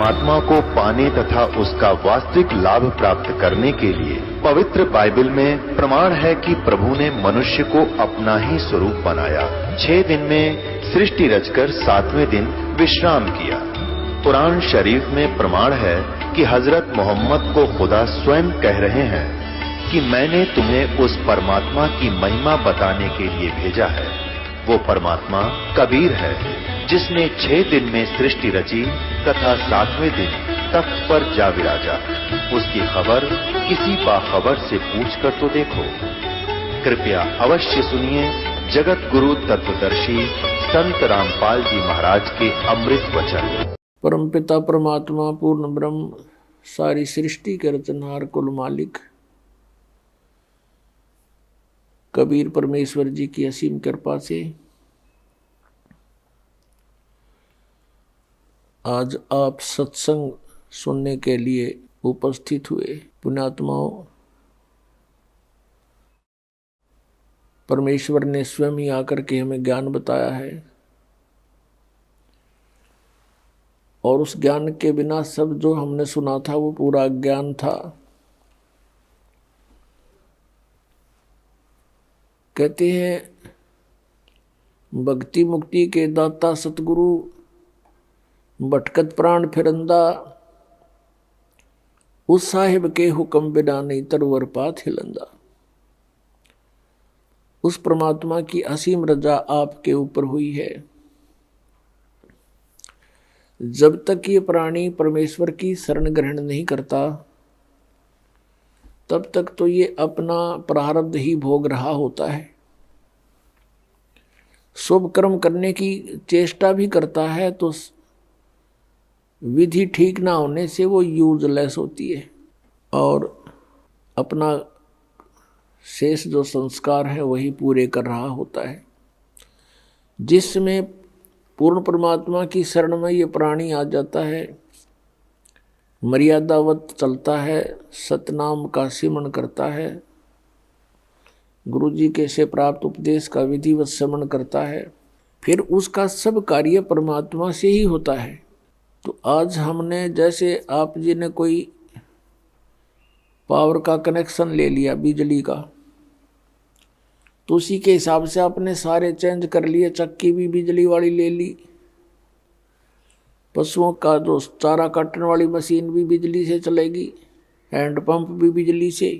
परमात्मा को पाने तथा उसका वास्तविक लाभ प्राप्त करने के लिए पवित्र बाइबल में प्रमाण है कि प्रभु ने मनुष्य को अपना ही स्वरूप बनाया। 6 दिन में सृष्टि रचकर 7वें दिन विश्राम किया। कुरान शरीफ में प्रमाण है कि हजरत मोहम्मद को खुदा स्वयं कह रहे हैं कि मैंने तुम्हें उस परमात्मा की महिमा बताने के लिए भेजा है। वो परमात्मा कबीर है जिसने 6 दिन में सृष्टि रची तथा 7वें दिन तख्त पर जा विराजा। उसकी खबर किसी बाखबर से पूछकर तो देखो। कृपया अवश्य सुनिए जगत गुरु तत्वदर्शी संत रामपाल जी महाराज के अमृत वचन। परमपिता परमात्मा पूर्ण ब्रह्म सारी सृष्टि के रचनहार कुल मालिक कबीर परमेश्वर जी की असीम कृपा से आज आप सत्संग सुनने के लिए उपस्थित हुए। पुण्यात्माओं, परमेश्वर ने स्वयं ही आकर के हमें ज्ञान बताया है और उस ज्ञान के बिना सब जो हमने सुना था वो पूरा ज्ञान था। कहते हैं भक्ति मुक्ति के दाता सतगुरु भटकत प्राण फिरंदा, उस साहिब के हुक्म बिना नहीं तरवर पात हिलंदा। उस परमात्मा की असीम रजा आपके ऊपर हुई है। जब तक ये प्राणी परमेश्वर की शरण ग्रहण नहीं करता तब तक तो ये अपना प्रारब्ध ही भोग रहा होता है। शुभ कर्म करने की चेष्टा भी करता है तो विधि ठीक ना होने से वो यूजलेस होती है और अपना शेष जो संस्कार है वही पूरे कर रहा होता है। जिसमें पूर्ण परमात्मा की शरण में ये प्राणी आ जाता है, मर्यादावत चलता है, सतनाम का सिमरण करता है, गुरु जी के से प्राप्त उपदेश का विधिवत श्रवण करता है, फिर उसका सब कार्य परमात्मा से ही होता है। तो आज हमने जैसे आप जी ने कोई पावर का कनेक्शन ले लिया बिजली का, तो उसी के हिसाब से आपने सारे चेंज कर लिए। चक्की भी बिजली वाली ले ली, पशुओं का जो चारा काटने वाली मशीन भी बिजली से चलेगी, हैंडपंप भी बिजली से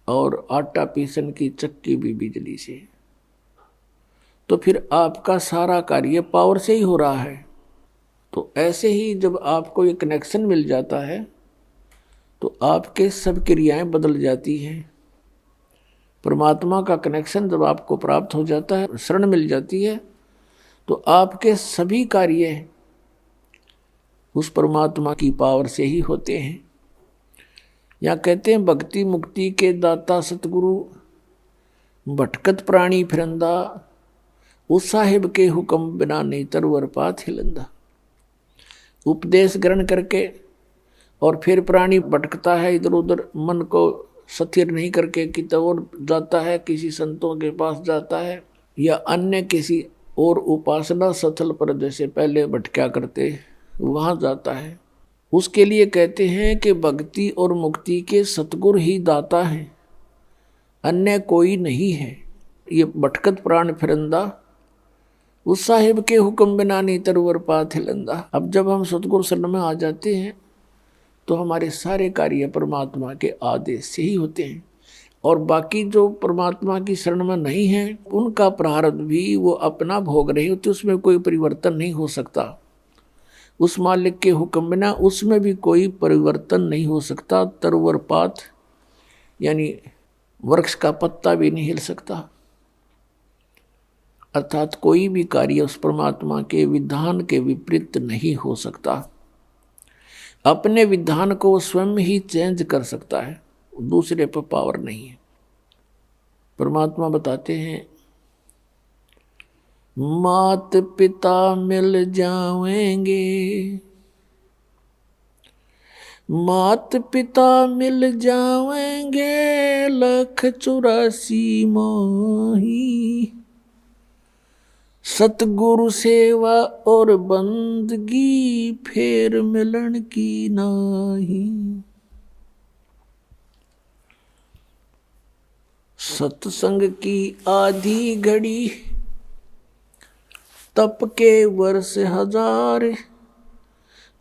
और आटा पीसन की चक्की भी बिजली से। तो फिर आपका सारा कार्य पावर से ही हो रहा है। तो ऐसे ही जब आपको ये कनेक्शन मिल जाता है तो आपके सब क्रियाएं बदल जाती हैं। परमात्मा का कनेक्शन जब आपको प्राप्त हो जाता है, शरण मिल जाती है, तो आपके सभी कार्य उस परमात्मा की पावर से ही होते हैं। या कहते हैं भक्ति मुक्ति के दाता सतगुरु भटकत प्राणी फिरंदा, उस साहिब के हुक्म बिना नहीं तरवर पात हिलंदा। उपदेश ग्रहण करके और फिर प्राणी भटकता है इधर उधर, मन को स्थिर नहीं करके कितना और जाता है, किसी संतों के पास जाता है या अन्य किसी और उपासना स्थल पर जैसे पहले भटका करते वहाँ जाता है। उसके लिए कहते हैं कि भक्ति और मुक्ति के सतगुरु ही दाता हैं, अन्य कोई नहीं है। ये भटकत प्राण फिरंदा, उस साहिब के हुक्म बिना नहीं तरवर पात हिलंदा। अब जब हम सतगुरु शरण में आ जाते हैं तो हमारे सारे कार्य परमात्मा के आदेश से ही होते हैं। और बाकी जो परमात्मा की शरण में नहीं है उनका प्रारब्ध भी वो अपना भोग रहे होते, उसमें कोई परिवर्तन नहीं हो सकता। उस मालिक के हुक्म बिना उसमें भी कोई परिवर्तन नहीं हो सकता। तरवर पात यानी वृक्ष का पत्ता भी नहीं हिल सकता। अर्थात कोई भी कार्य उस परमात्मा के विधान के विपरीत नहीं हो सकता। अपने विधान को स्वयं ही चेंज कर सकता है, दूसरे पर पावर नहीं है। परमात्मा बताते हैं मात पिता मिल जाएंगे, मात पिता मिल जाएंगे, 184 माही सतगुरु सेवा और बंदगी फेर मिलन की नाही। सत्संग की आधी घड़ी तप के वर्ष हजार,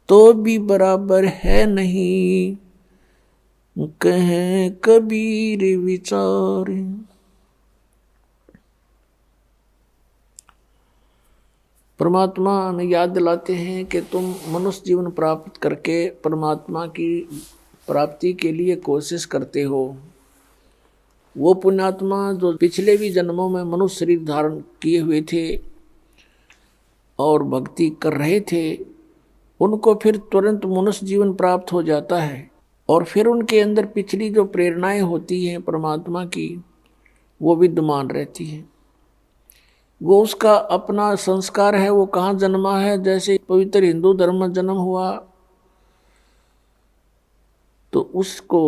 तो भी बराबर है नहीं कहें कबीर विचार। परमात्मा हमें याद दिलाते हैं कि तुम मनुष्य जीवन प्राप्त करके परमात्मा की प्राप्ति के लिए कोशिश करते हो। वो पुण्यात्मा जो पिछले भी जन्मों में मनुष्य शरीर धारण किए हुए थे और भक्ति कर रहे थे, उनको फिर तुरंत मनुष्य जीवन प्राप्त हो जाता है और फिर उनके अंदर पिछली जो प्रेरणाएं होती हैं परमात्मा की, वो विद्यमान रहती हैं। वो उसका अपना संस्कार है, वो कहाँ जन्मा है। जैसे पवित्र हिंदू धर्म में जन्म हुआ तो उसको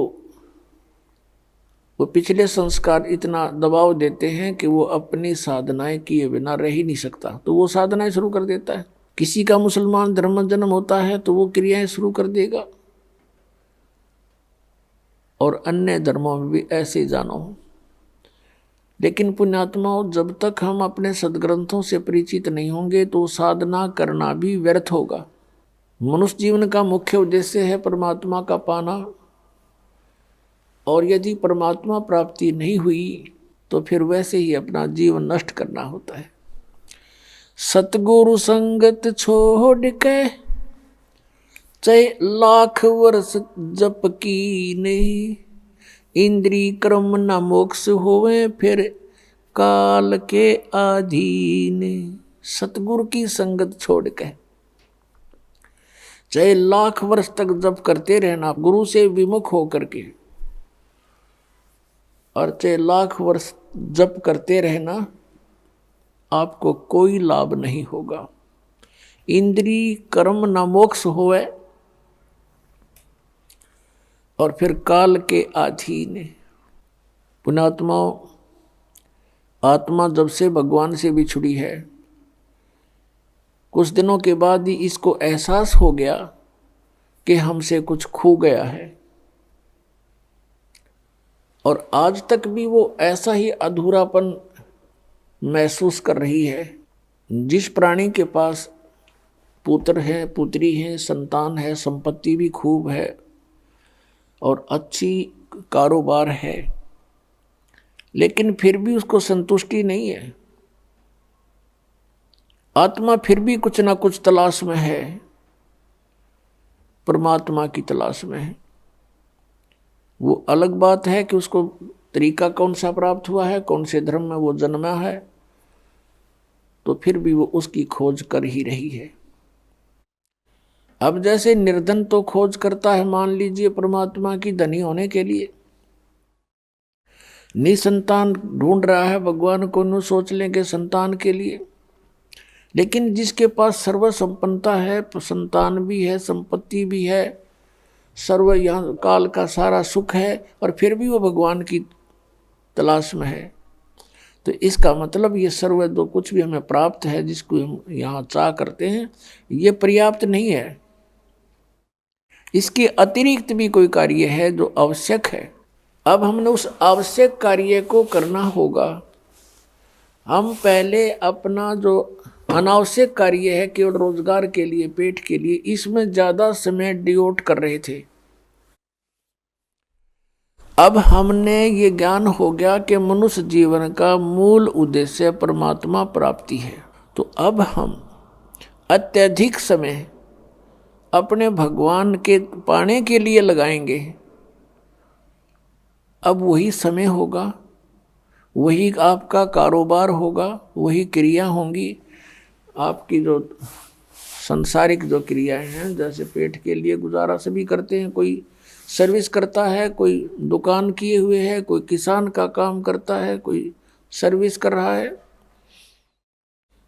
वो पिछले संस्कार इतना दबाव देते हैं कि वो अपनी साधनाएं किए बिना रह ही नहीं सकता, तो वो साधनाएं शुरू कर देता है। किसी का मुसलमान धर्म में जन्म होता है तो वो क्रियाएं शुरू कर देगा, और अन्य धर्मों में भी ऐसे ही जानो। लेकिन पुण्यात्माओं, जब तक हम अपने सदग्रंथों से परिचित नहीं होंगे तो साधना करना भी व्यर्थ होगा। मनुष्य जीवन का मुख्य उद्देश्य है परमात्मा का पाना, और यदि परमात्मा प्राप्ति नहीं हुई तो फिर वैसे ही अपना जीवन नष्ट करना होता है। सतगुरु संगत छोड़ के चाहे लाख वर्ष जप की नहीं, इंद्री क्रम न मोक्ष होवे फिर काल के अधीन। सतगुरु की संगत छोड़ के चाहे लाख वर्ष तक जप करते रहना गुरु से विमुख होकर के, और चाहे लाख वर्ष जप करते रहना, आपको कोई लाभ नहीं होगा। इंद्री कर्म न मोक्ष होवे और फिर काल के अधीन। पुण्यात्माओं, आत्मा जब से भगवान से बिछुड़ी है, कुछ दिनों के बाद ही इसको एहसास हो गया कि हमसे कुछ खो गया है, और आज तक भी वो ऐसा ही अधूरापन महसूस कर रही है। जिस प्राणी के पास पुत्र है, पुत्री है, संतान है, संपत्ति भी खूब है और अच्छी कारोबार है, लेकिन फिर भी उसको संतुष्टि नहीं है। आत्मा फिर भी कुछ ना कुछ तलाश में है, परमात्मा की तलाश में है। वो अलग बात है कि उसको तरीका कौन सा प्राप्त हुआ है, कौन से धर्म में वो जन्मा है, तो फिर भी वो उसकी खोज कर ही रही है। अब जैसे निर्धन तो खोज करता है, मान लीजिए परमात्मा की धनी होने के लिए, निसंतान ढूंढ रहा है भगवान को, न सोच लेंगे संतान के लिए। लेकिन जिसके पास सर्व संपन्नता है, संतान भी है, संपत्ति भी है, सर्व यहाँ काल का सारा सुख है, और फिर भी वो भगवान की तलाश में है, तो इसका मतलब ये सर्व जो कुछ भी हमें प्राप्त है, जिसको हम यहाँ चाह करते हैं, ये पर्याप्त नहीं है। इसके अतिरिक्त भी कोई कार्य है जो आवश्यक है। अब हमने उस आवश्यक कार्य को करना होगा। हम पहले अपना जो अनावश्यक कार्य है, केवल रोजगार के लिए, पेट के लिए, इसमें ज्यादा समय डिवोट कर रहे थे। अब हमने ये ज्ञान हो गया कि मनुष्य जीवन का मूल उद्देश्य परमात्मा प्राप्ति है, तो अब हम अत्यधिक समय अपने भगवान के पाने के लिए लगाएंगे। अब वही समय होगा, वही आपका कारोबार होगा, वही क्रिया होंगी। आपकी जो सांसारिक जो क्रियाएं हैं, जैसे पेट के लिए गुजारा सभी करते हैं, कोई सर्विस करता है, कोई दुकान किए हुए है, कोई किसान का काम करता है, कोई सर्विस कर रहा है,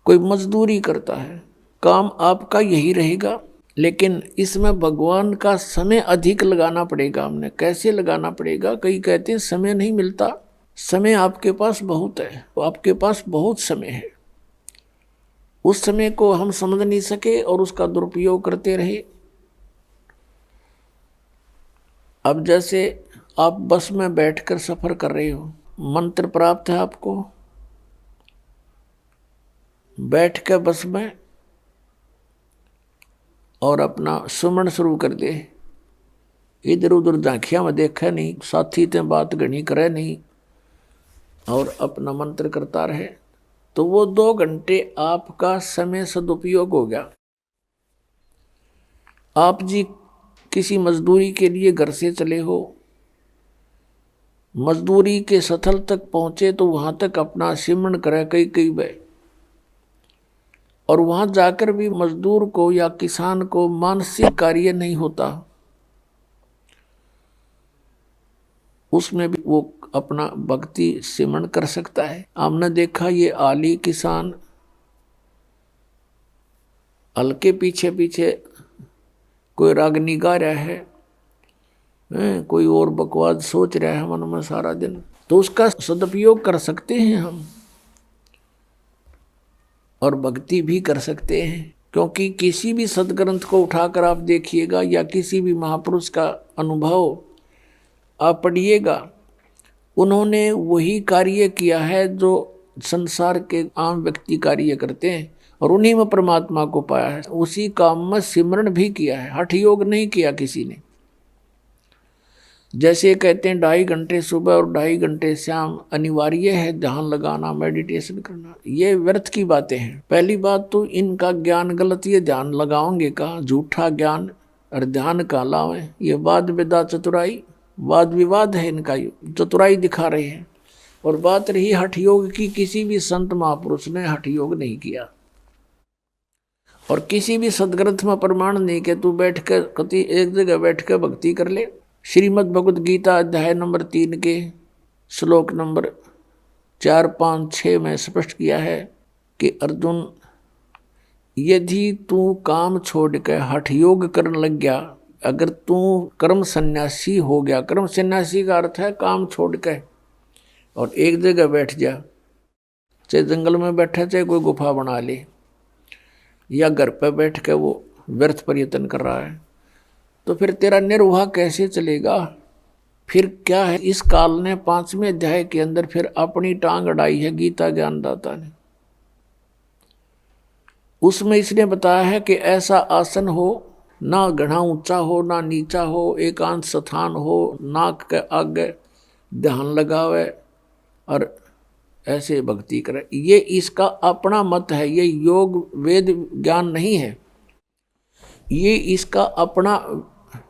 कोई मजदूरी करता है। काम आपका यही रहेगा, लेकिन इसमें भगवान का समय अधिक लगाना पड़ेगा। हमने कैसे लगाना पड़ेगा? कई कहते हैं समय नहीं मिलता। समय आपके पास बहुत है, तो आपके पास बहुत समय है। उस समय को हम समझ नहीं सके और उसका दुरुपयोग करते रहे। अब जैसे आप बस में बैठकर सफर कर रहे हो, मंत्र प्राप्त है आपको, बैठ के बस में और अपना सुमन शुरू कर दे, इधर उधर झांकिया में देखा नहीं, साथी ते बात घनी करे नहीं और अपना मंत्र करता रहे, तो वो 2 घंटे आपका समय सदुपयोग हो गया। आप जी किसी मजदूरी के लिए घर से चले हो, मजदूरी के स्थल तक पहुंचे तो वहां तक अपना सिमरण करे कई बार, और वहां जाकर भी मजदूर को या किसान को मानसिक कार्य नहीं होता, उसमें भी वो अपना भक्ति सिमरण कर सकता है। हमने देखा ये आली किसान हल्के पीछे पीछे कोई रागनी गा रहा है, कोई और बकवास सोच रहा है मन में सारा दिन, तो उसका सदुपयोग कर सकते हैं हम और भक्ति भी कर सकते हैं। क्योंकि किसी भी सदग्रंथ को उठाकर आप देखिएगा या किसी भी महापुरुष का अनुभव आप पढ़िएगा, उन्होंने वही कार्य किया है जो संसार के आम व्यक्ति कार्य करते हैं और उन्हीं में परमात्मा को पाया है। उसी काम में सिमरण भी किया है, हठ योग नहीं किया किसी ने। जैसे कहते हैं 2.5 घंटे सुबह और 2.5 घंटे शाम अनिवार्य है ध्यान लगाना, मेडिटेशन करना, ये व्यर्थ की बातें हैं। पहली बात तो इनका ज्ञान गलत, ये ध्यान लगाओगे का झूठा ज्ञान और ध्यान का लावे, ये वाद विदा चतुराई वाद विवाद है इनका, चतुराई दिखा रहे हैं। और बात रही हठ योग की, किसी भी संत महापुरुष ने हठ योग नहीं किया और किसी भी सदग्रंथ में प्रमाण नहीं कि तू बैठ कर कति एक जगह बैठ कर भक्ति कर ले। श्रीमद् भगवद गीता अध्याय नंबर 3 के श्लोक नंबर 4, 5, 6 में स्पष्ट किया है कि अर्जुन, यदि तू काम छोड़ कर हठ योग करने लग गया, अगर तू कर्म सन्यासी हो गया, कर्म सन्यासी का अर्थ है काम छोड़ के और एक जगह बैठ जा, चाहे जंगल में बैठा चाहे कोई गुफा बना ले या घर पर बैठ के वो व्यर्थ प्रयत्न कर रहा है, तो फिर तेरा निर्वाह कैसे चलेगा? फिर क्या है, इस काल ने 5वें अध्याय के अंदर फिर अपनी टांग अड़ाई है गीता ज्ञानदाता ने। उसमें इसने बताया है कि ऐसा आसन हो, ना घना ऊंचा हो ना नीचा हो, एकांत स्थान हो, नाक के आगे ध्यान लगावे और ऐसे भक्ति करे। ये इसका अपना मत है, ये योग वेद ज्ञान नहीं है, ये इसका अपना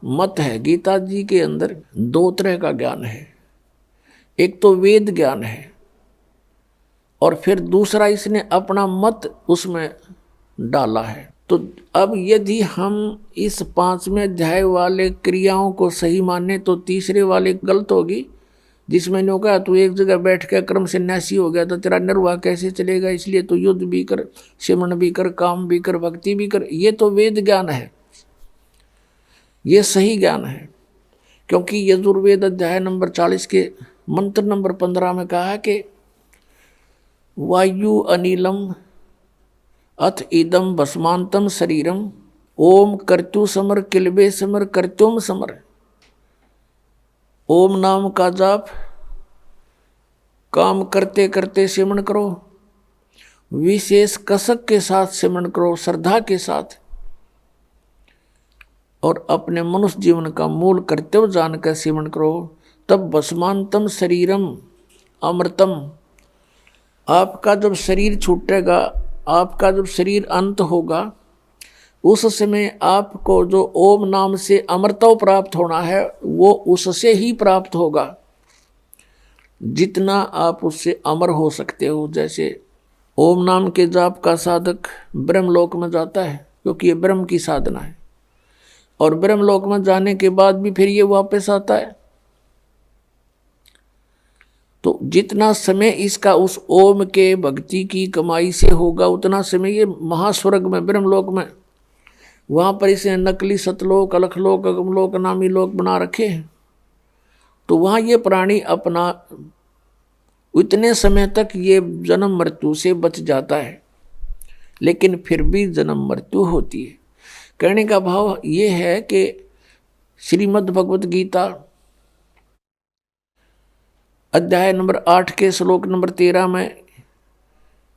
मत है। गीता जी के अंदर 2 तरह का ज्ञान है, एक तो वेद ज्ञान है और फिर दूसरा इसने अपना मत उसमें डाला है। तो अब यदि हम इस 5वें अध्याय वाले क्रियाओं को सही माने तो तीसरे वाले गलत होगी, जिसमें ने कहा तू एक जगह बैठ कर कर्म सन्यासी हो गया तो तेरा निर्वाह कैसे चलेगा, इसलिए तो युद्ध भी कर, सिमरण भी कर, काम भी कर, भक्ति भी कर। ये तो वेद ज्ञान है, ये सही ज्ञान है। क्योंकि यजुर्वेद अध्याय नंबर 40 के मंत्र नंबर 15 में कहा है कि वायु अनिलम अथ इदम भस्मांतम शरीरम ओम कर्तु समर किलबे समर कर्त्युम समर। ओम नाम का जाप काम करते करते सिमरण करो, विशेष कसक के साथ सिमरण करो, श्रद्धा के साथ, और अपने मनुष्य जीवन का मूल कर्तव्य जानकर सिमरण करो, तब भस्मांतम शरीरम अमृतम। आपका जब शरीर छूटेगा, आपका जब शरीर अंत होगा, उस समय आपको जो ओम नाम से अमृतव प्राप्त होना है वो उससे ही प्राप्त होगा जितना आप उससे अमर हो सकते हो। जैसे ओम नाम के जाप का साधक ब्रह्मलोक में जाता है, क्योंकि ये ब्रह्म की साधना है, और ब्रह्मलोक में जाने के बाद भी फिर ये वापस आता है। तो जितना समय इसका उस ओम के भक्ति की कमाई से होगा, उतना समय ये महास्वर्ग में ब्रह्मलोक में, वहाँ पर इसने नकली सतलोक, अलखलोक, अगमलोक, नामी लोक बना रखे हैं। तो वहाँ ये प्राणी अपना उतने समय तक ये जन्म मृत्यु से बच जाता है। लेकिन फिर भी जन्म मृत्यु होती है। कहने का भाव ये है कि श्रीमद् भगवत गीता अध्याय नंबर 8 के श्लोक नंबर 13 में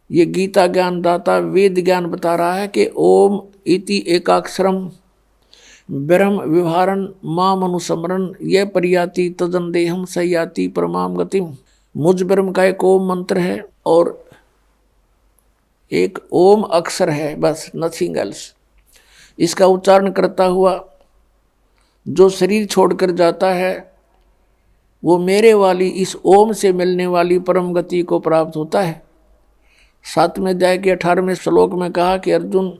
ये गीता ज्ञान दाता वेद ज्ञान बता रहा है कि ओम इति एकाक्षरम ब्रह्म विहारन माम अनुस्मरण यह परियाति तदन देहम सयाति परमाम गतिम। मुझ ब्रह्म का एक ओम मंत्र है और एक ओम अक्षर है, बस, नथिंग एल्स। इसका उच्चारण करता हुआ जो शरीर छोड़कर जाता है वो मेरे वाली इस ओम से मिलने वाली परम गति को प्राप्त होता है। 7वें अध्याय के 18वें श्लोक में कहा कि अर्जुन,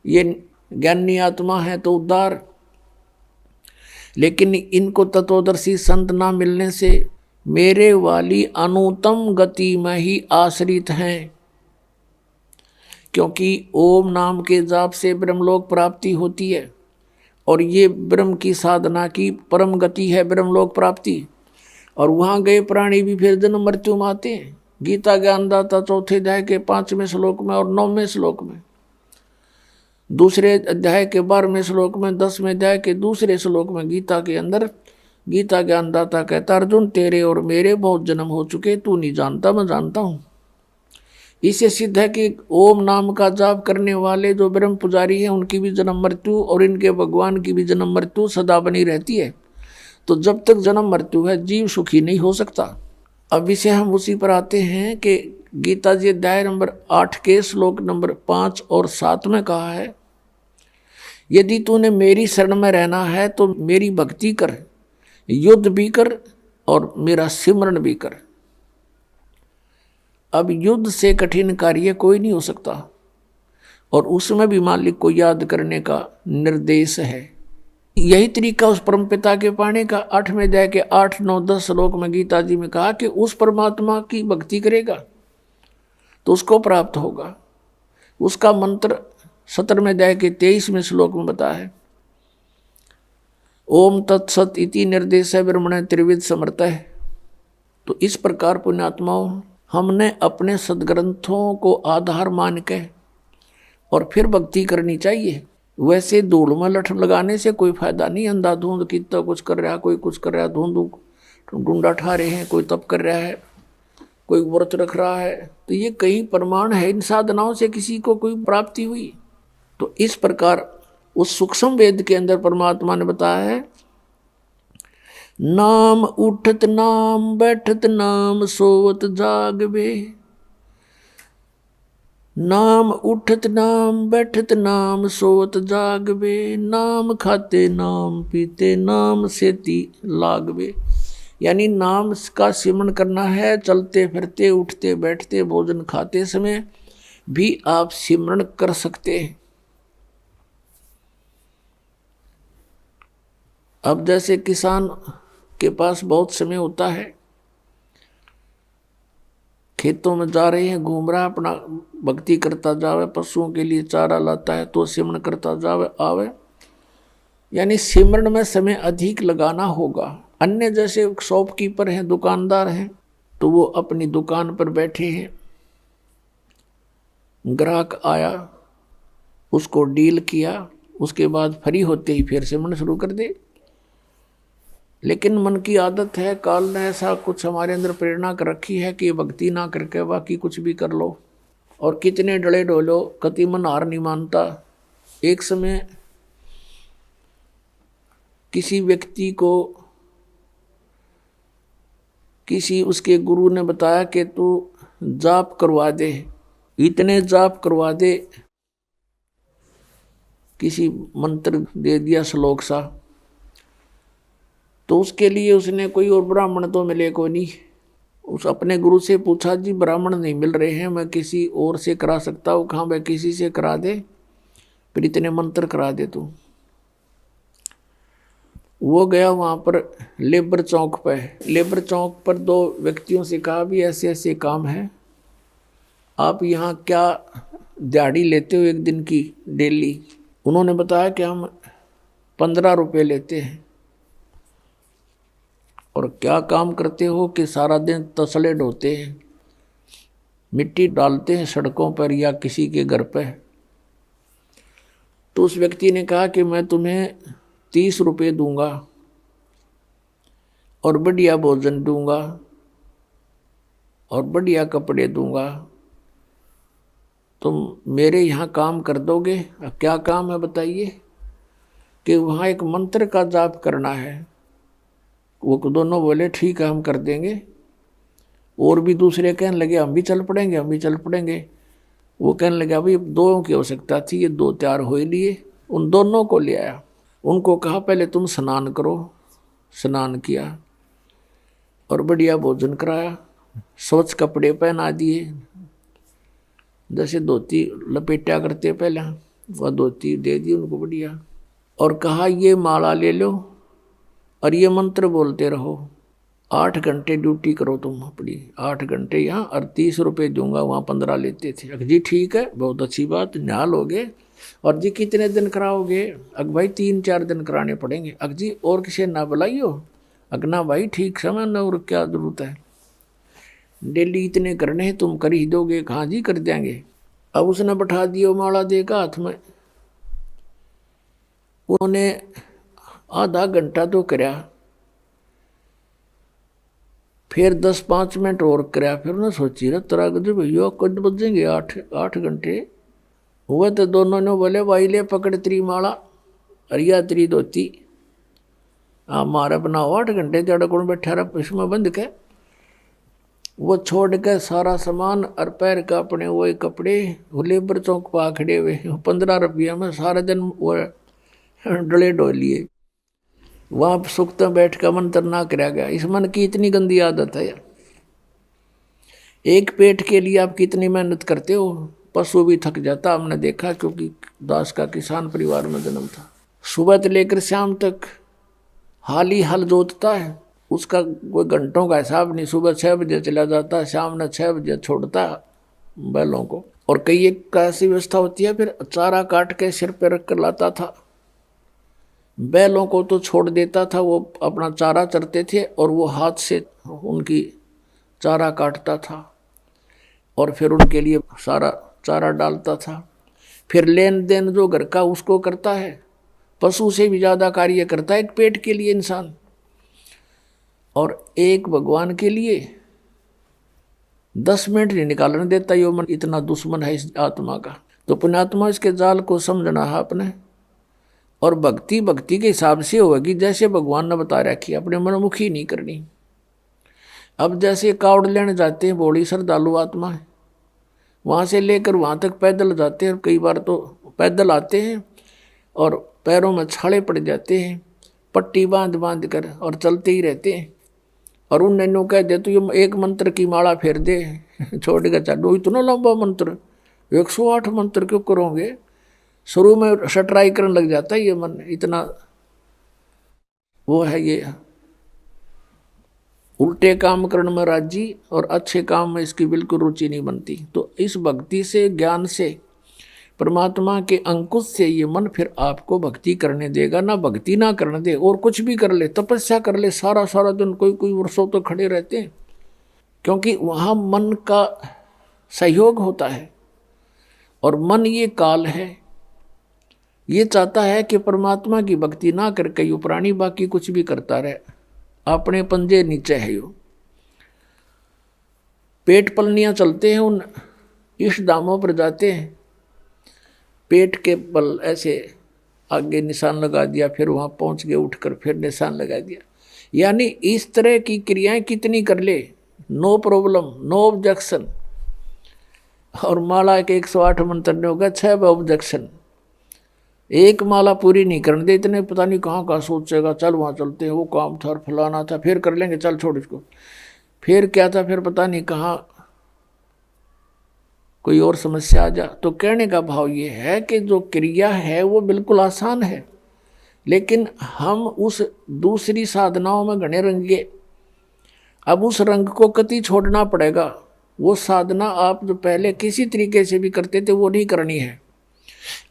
ये ज्ञानी आत्मा है तो उद्धार, लेकिन इनको तत्वदर्शी संत ना मिलने से मेरे वाली अनुत्तम गति में ही आश्रित हैं। क्योंकि ओम नाम के जाप से ब्रह्मलोक प्राप्ति होती है और ये ब्रह्म की साधना की परम गति है ब्रह्मलोक प्राप्ति। और वहाँ गए प्राणी भी फिर जन्म मृत्यु में आते हैं। गीता ज्ञानदाता 4थे अध्याय के 5वें श्लोक में और 9वें श्लोक में, 2रे अध्याय के 12वें श्लोक में, 10वें अध्याय के 2रे श्लोक में गीता के अंदर गीता ज्ञानदाता कहता, अर्जुन तेरे और मेरे बहुत जन्म हो चुके, तू नहीं जानता, मैं जानता हूँ। इससे सिद्ध है कि ओम नाम का जाप करने वाले जो ब्रह्म पुजारी हैं उनकी भी जन्म मृत्यु और इनके भगवान की भी जन्म मृत्यु सदा बनी रहती है। तो जब तक जन्म मृत्यु है जीव सुखी नहीं हो सकता। अब इसे हम उसी पर आते हैं कि गीता जी अध्याय नंबर 8 के श्लोक नंबर 5 और 7 में कहा है, यदि तूने मेरी शरण में रहना है तो मेरी भक्ति कर, युद्ध भी कर और मेरा सिमरण भी कर। अब युद्ध से कठिन कार्य कोई नहीं हो सकता और उसमें भी मालिक को याद करने का निर्देश है। यही तरीका उस परमपिता के पाने का 8वें अध्याय के 8, 9, 10 श्लोक में गीता जी में कहा कि उस परमात्मा की भक्ति करेगा तो उसको प्राप्त होगा। उसका मंत्र 17वें अध्याय के 23वें श्लोक में बताया है, ओम तत्सत इति निर्देश ब्रह्मण त्रिविध समर्थ है। तो इस प्रकार पुण्यात्माओं, हमने अपने सदग्रंथों को आधार मान के और फिर भक्ति करनी चाहिए। वैसे धूल में लठ लगाने से कोई फायदा नहीं। अंधाधुंध कितना कुछ कर रहा है, कोई कुछ कर रहा है, धुंध डूंडा ठा रहे हैं, कोई तप कर रहा है, कोई व्रत रख रहा है, तो ये कहीं प्रमाण है इन साधनाओं से किसी को कोई प्राप्ति हुई? तो इस प्रकार उस सूक्ष्म वेद के अंदर परमात्मा ने बताया है, नाम उठत नाम बैठत नाम सोवत जागवे, नाम उठत नाम बैठत नाम सोवत जागवे, नाम खाते नाम पीते नाम सेती लागवे। यानी नाम का सिमरण करना है, चलते फिरते उठते बैठते भोजन खाते समय भी आप सिमरण कर सकते हैं। अब जैसे किसान के पास बहुत समय होता है, खेतों में जा रहे हैं, घूम रहा है, अपना भक्ति करता जावे, पशुओं के लिए चारा लाता है तो सिमरण करता जावे आवे, यानी सिमरण में समय अधिक लगाना होगा। अन्य जैसे शॉपकीपर हैं, दुकानदार हैं, तो वो अपनी दुकान पर बैठे हैं, ग्राहक आया, उसको डील किया, उसके बाद फ्री होते ही फिर सिमरण शुरू कर दे। लेकिन मन की आदत है, काल ने ऐसा कुछ हमारे अंदर प्रेरणा कर रखी है कि भक्ति ना करके बाकी कुछ भी कर लो, और कितने डले डोलो, कति मन हार नहीं मानता। एक समय किसी व्यक्ति को किसी उसके गुरु ने बताया कि तू जाप करवा दे, इतने जाप करवा दे, किसी मंत्र दे दिया श्लोक सा। तो उसके लिए उसने कोई और ब्राह्मण तो मिले को नहीं, उस अपने गुरु से पूछा, जी ब्राह्मण नहीं मिल रहे हैं, मैं किसी और से करा सकता हूँ? कहाँ, मैं किसी से करा दे, फिर इतने मंत्र करा दे तू। वो गया वहाँ पर लेबर चौक पे, लेबर चौक पर 2 व्यक्तियों से कहा, भी ऐसे ऐसे काम है, आप यहाँ क्या दिहाड़ी लेते हो एक दिन की डेली? उन्होंने बताया कि हम 15 रुपये लेते हैं। और क्या काम करते हो? कि सारा दिन तसले ढोते हैं, मिट्टी डालते हैं सड़कों पर या किसी के घर पर। तो उस व्यक्ति ने कहा कि मैं तुम्हें 30 रुपये दूंगा और बढ़िया भोजन दूंगा और बढ़िया कपड़े दूंगा, तुम मेरे यहाँ काम कर दोगे? क्या काम है बताइए? कि वहाँ एक मंत्र का जाप करना है। वो दोनों बोले ठीक है हम कर देंगे। और भी दूसरे कहने लगे हम भी चल पड़ेंगे, हम भी चल पड़ेंगे। वो कहने लगे अभी 2 की आवश्यकता थी, ये 2 तैयार हो ही लिए। उन दोनों को ले आया, उनको कहा पहले तुम स्नान करो। स्नान किया और बढ़िया भोजन कराया, स्वच्छ कपड़े पहना दिए, जैसे धोती लपेटा करते पहले वह धोती दे दी उनको बढ़िया, और कहा ये माला ले लो और ये मंत्र बोलते रहो, 8 घंटे ड्यूटी करो तुम अपनी, 8 घंटे यहाँ और 30 रुपये दूंगा, वहाँ 15 लेते थे। अग जी ठीक है, बहुत अच्छी बात, न्याल हो गए। और जी कितने दिन कराओगे? अग भाई 3-4 दिन कराने पड़ेंगे। अग जी और किसी ना बुलाइयो? अग ना भाई ठीक समय न, और क्या जरूरत है, डेली इतने करने हैं, तुम कर ही दोगे? हाँ जी कर देंगे। अब उसने बैठा दियो माला देगा हाथ में। उन्होंने आधा घंटा तो कराया, फिर 10-5 मिनट और कराया। फिर उन्हें सोची रहा तरा भैया कद बजेंगे 8 घंटे हुए। तो दोनों ने बोले भाई ले पकड़ तेरी माला अरिया तेरी धोती, हमारा बनाओ 8 घंटे जड़ कौन बैठा रहा इसमें बंद के। वो छोड़ के सारा सामान और पैर का अपने वही कपड़े वो लेबर चौक पा खड़े हुए, 15 रुपया में सारे दिन वो डले डोलिए। वहाँ सुख तो बैठ कर मंत्र ना कराया गया। इस मन की इतनी गंदी आदत है यार। एक पेट के लिए आप कितनी मेहनत करते हो, पशु भी थक जाता, हमने देखा, क्योंकि दास का किसान परिवार में जन्म था। सुबह से लेकर शाम तक हाल ही हल जोतता है, उसका कोई घंटों का हिसाब नहीं। सुबह 6 बजे चला जाता, शाम ने 6 बजे छोड़ता बैलों को। और कई एक ऐसी व्यवस्था होती है, फिर चारा काट के सिर पर रख कर लाता था। बैलों को तो छोड़ देता था, वो अपना चारा चरते थे और वो हाथ से उनकी चारा काटता था और फिर उनके लिए सारा चारा डालता था। फिर लेन देन जो घर का उसको करता है, पशु से भी ज़्यादा कार्य करता है एक पेट के लिए इंसान। और एक भगवान के लिए 10 मिनट नहीं निकालने देता ये मन, इतना दुश्मन है इस आत्मा का। तो पुण्यात्मा इसके जाल को समझना है आपने। और भक्ति भक्ति के हिसाब से होगी जैसे भगवान ने बता रखी, अपने मनमुखी नहीं करनी। अब जैसे कावड़ लेने जाते हैं, बड़ी श्रद्धालु आत्मा है, वहाँ से लेकर वहाँ तक पैदल जाते हैं। कई बार तो पैदल आते हैं और पैरों में छाले पड़ जाते हैं, पट्टी बांध बांध कर, और चलते ही रहते हैं। और उन नैनों कह दे तो ये एक मंत्र की माला फेर दे छोड़ के चलो, इतना लंबा मंत्र 108 मंत्र क्यों करोगे? शुरू में शटराई करने लग जाता है ये मन, इतना वो है ये उल्टे काम करने में राजी और अच्छे काम में इसकी बिल्कुल रुचि नहीं बनती। तो इस भक्ति से, ज्ञान से, परमात्मा के अंकुश से ये मन फिर आपको भक्ति करने देगा। ना भक्ति ना करने दे, और कुछ भी कर ले, तपस्या कर ले, सारा सारा दिन कोई वर्षों तो खड़े रहते हैं, क्योंकि वहाँ मन का सहयोग होता है। और मन ये काल है, ये चाहता है कि परमात्मा की भक्ति ना करके यो प्राणी बाकी कुछ भी करता रहे, अपने पंजे नीचे है यो। पेट पलनियाँ चलते हैं, उन इष्ट दामों पर जाते हैं, पेट के बल ऐसे आगे निशान लगा दिया, फिर वहाँ पहुँच गए, उठकर फिर निशान लगा दिया। यानी इस तरह की क्रियाएं कितनी कर ले, नो प्रॉब्लम, नो ऑब्जेक्शन। और माला के 108 मंत्र ने होगा 6 ऑब्जेक्शन। एक माला पूरी नहीं करने दे, इतने पता नहीं कहाँ का सोचेगा, चल वहाँ चलते हैं, वो काम था, फलाना था, फिर कर लेंगे, चल छोड़ इसको, फिर क्या था, फिर पता नहीं कहाँ कोई और समस्या आ जा। तो कहने का भाव ये है कि जो क्रिया है वो बिल्कुल आसान है, लेकिन हम उस दूसरी साधनाओं में घने रंगे। अब उस रंग को कति छोड़ना पड़ेगा। वो साधना आप जो पहले किसी तरीके से भी करते थे वो नहीं करनी है।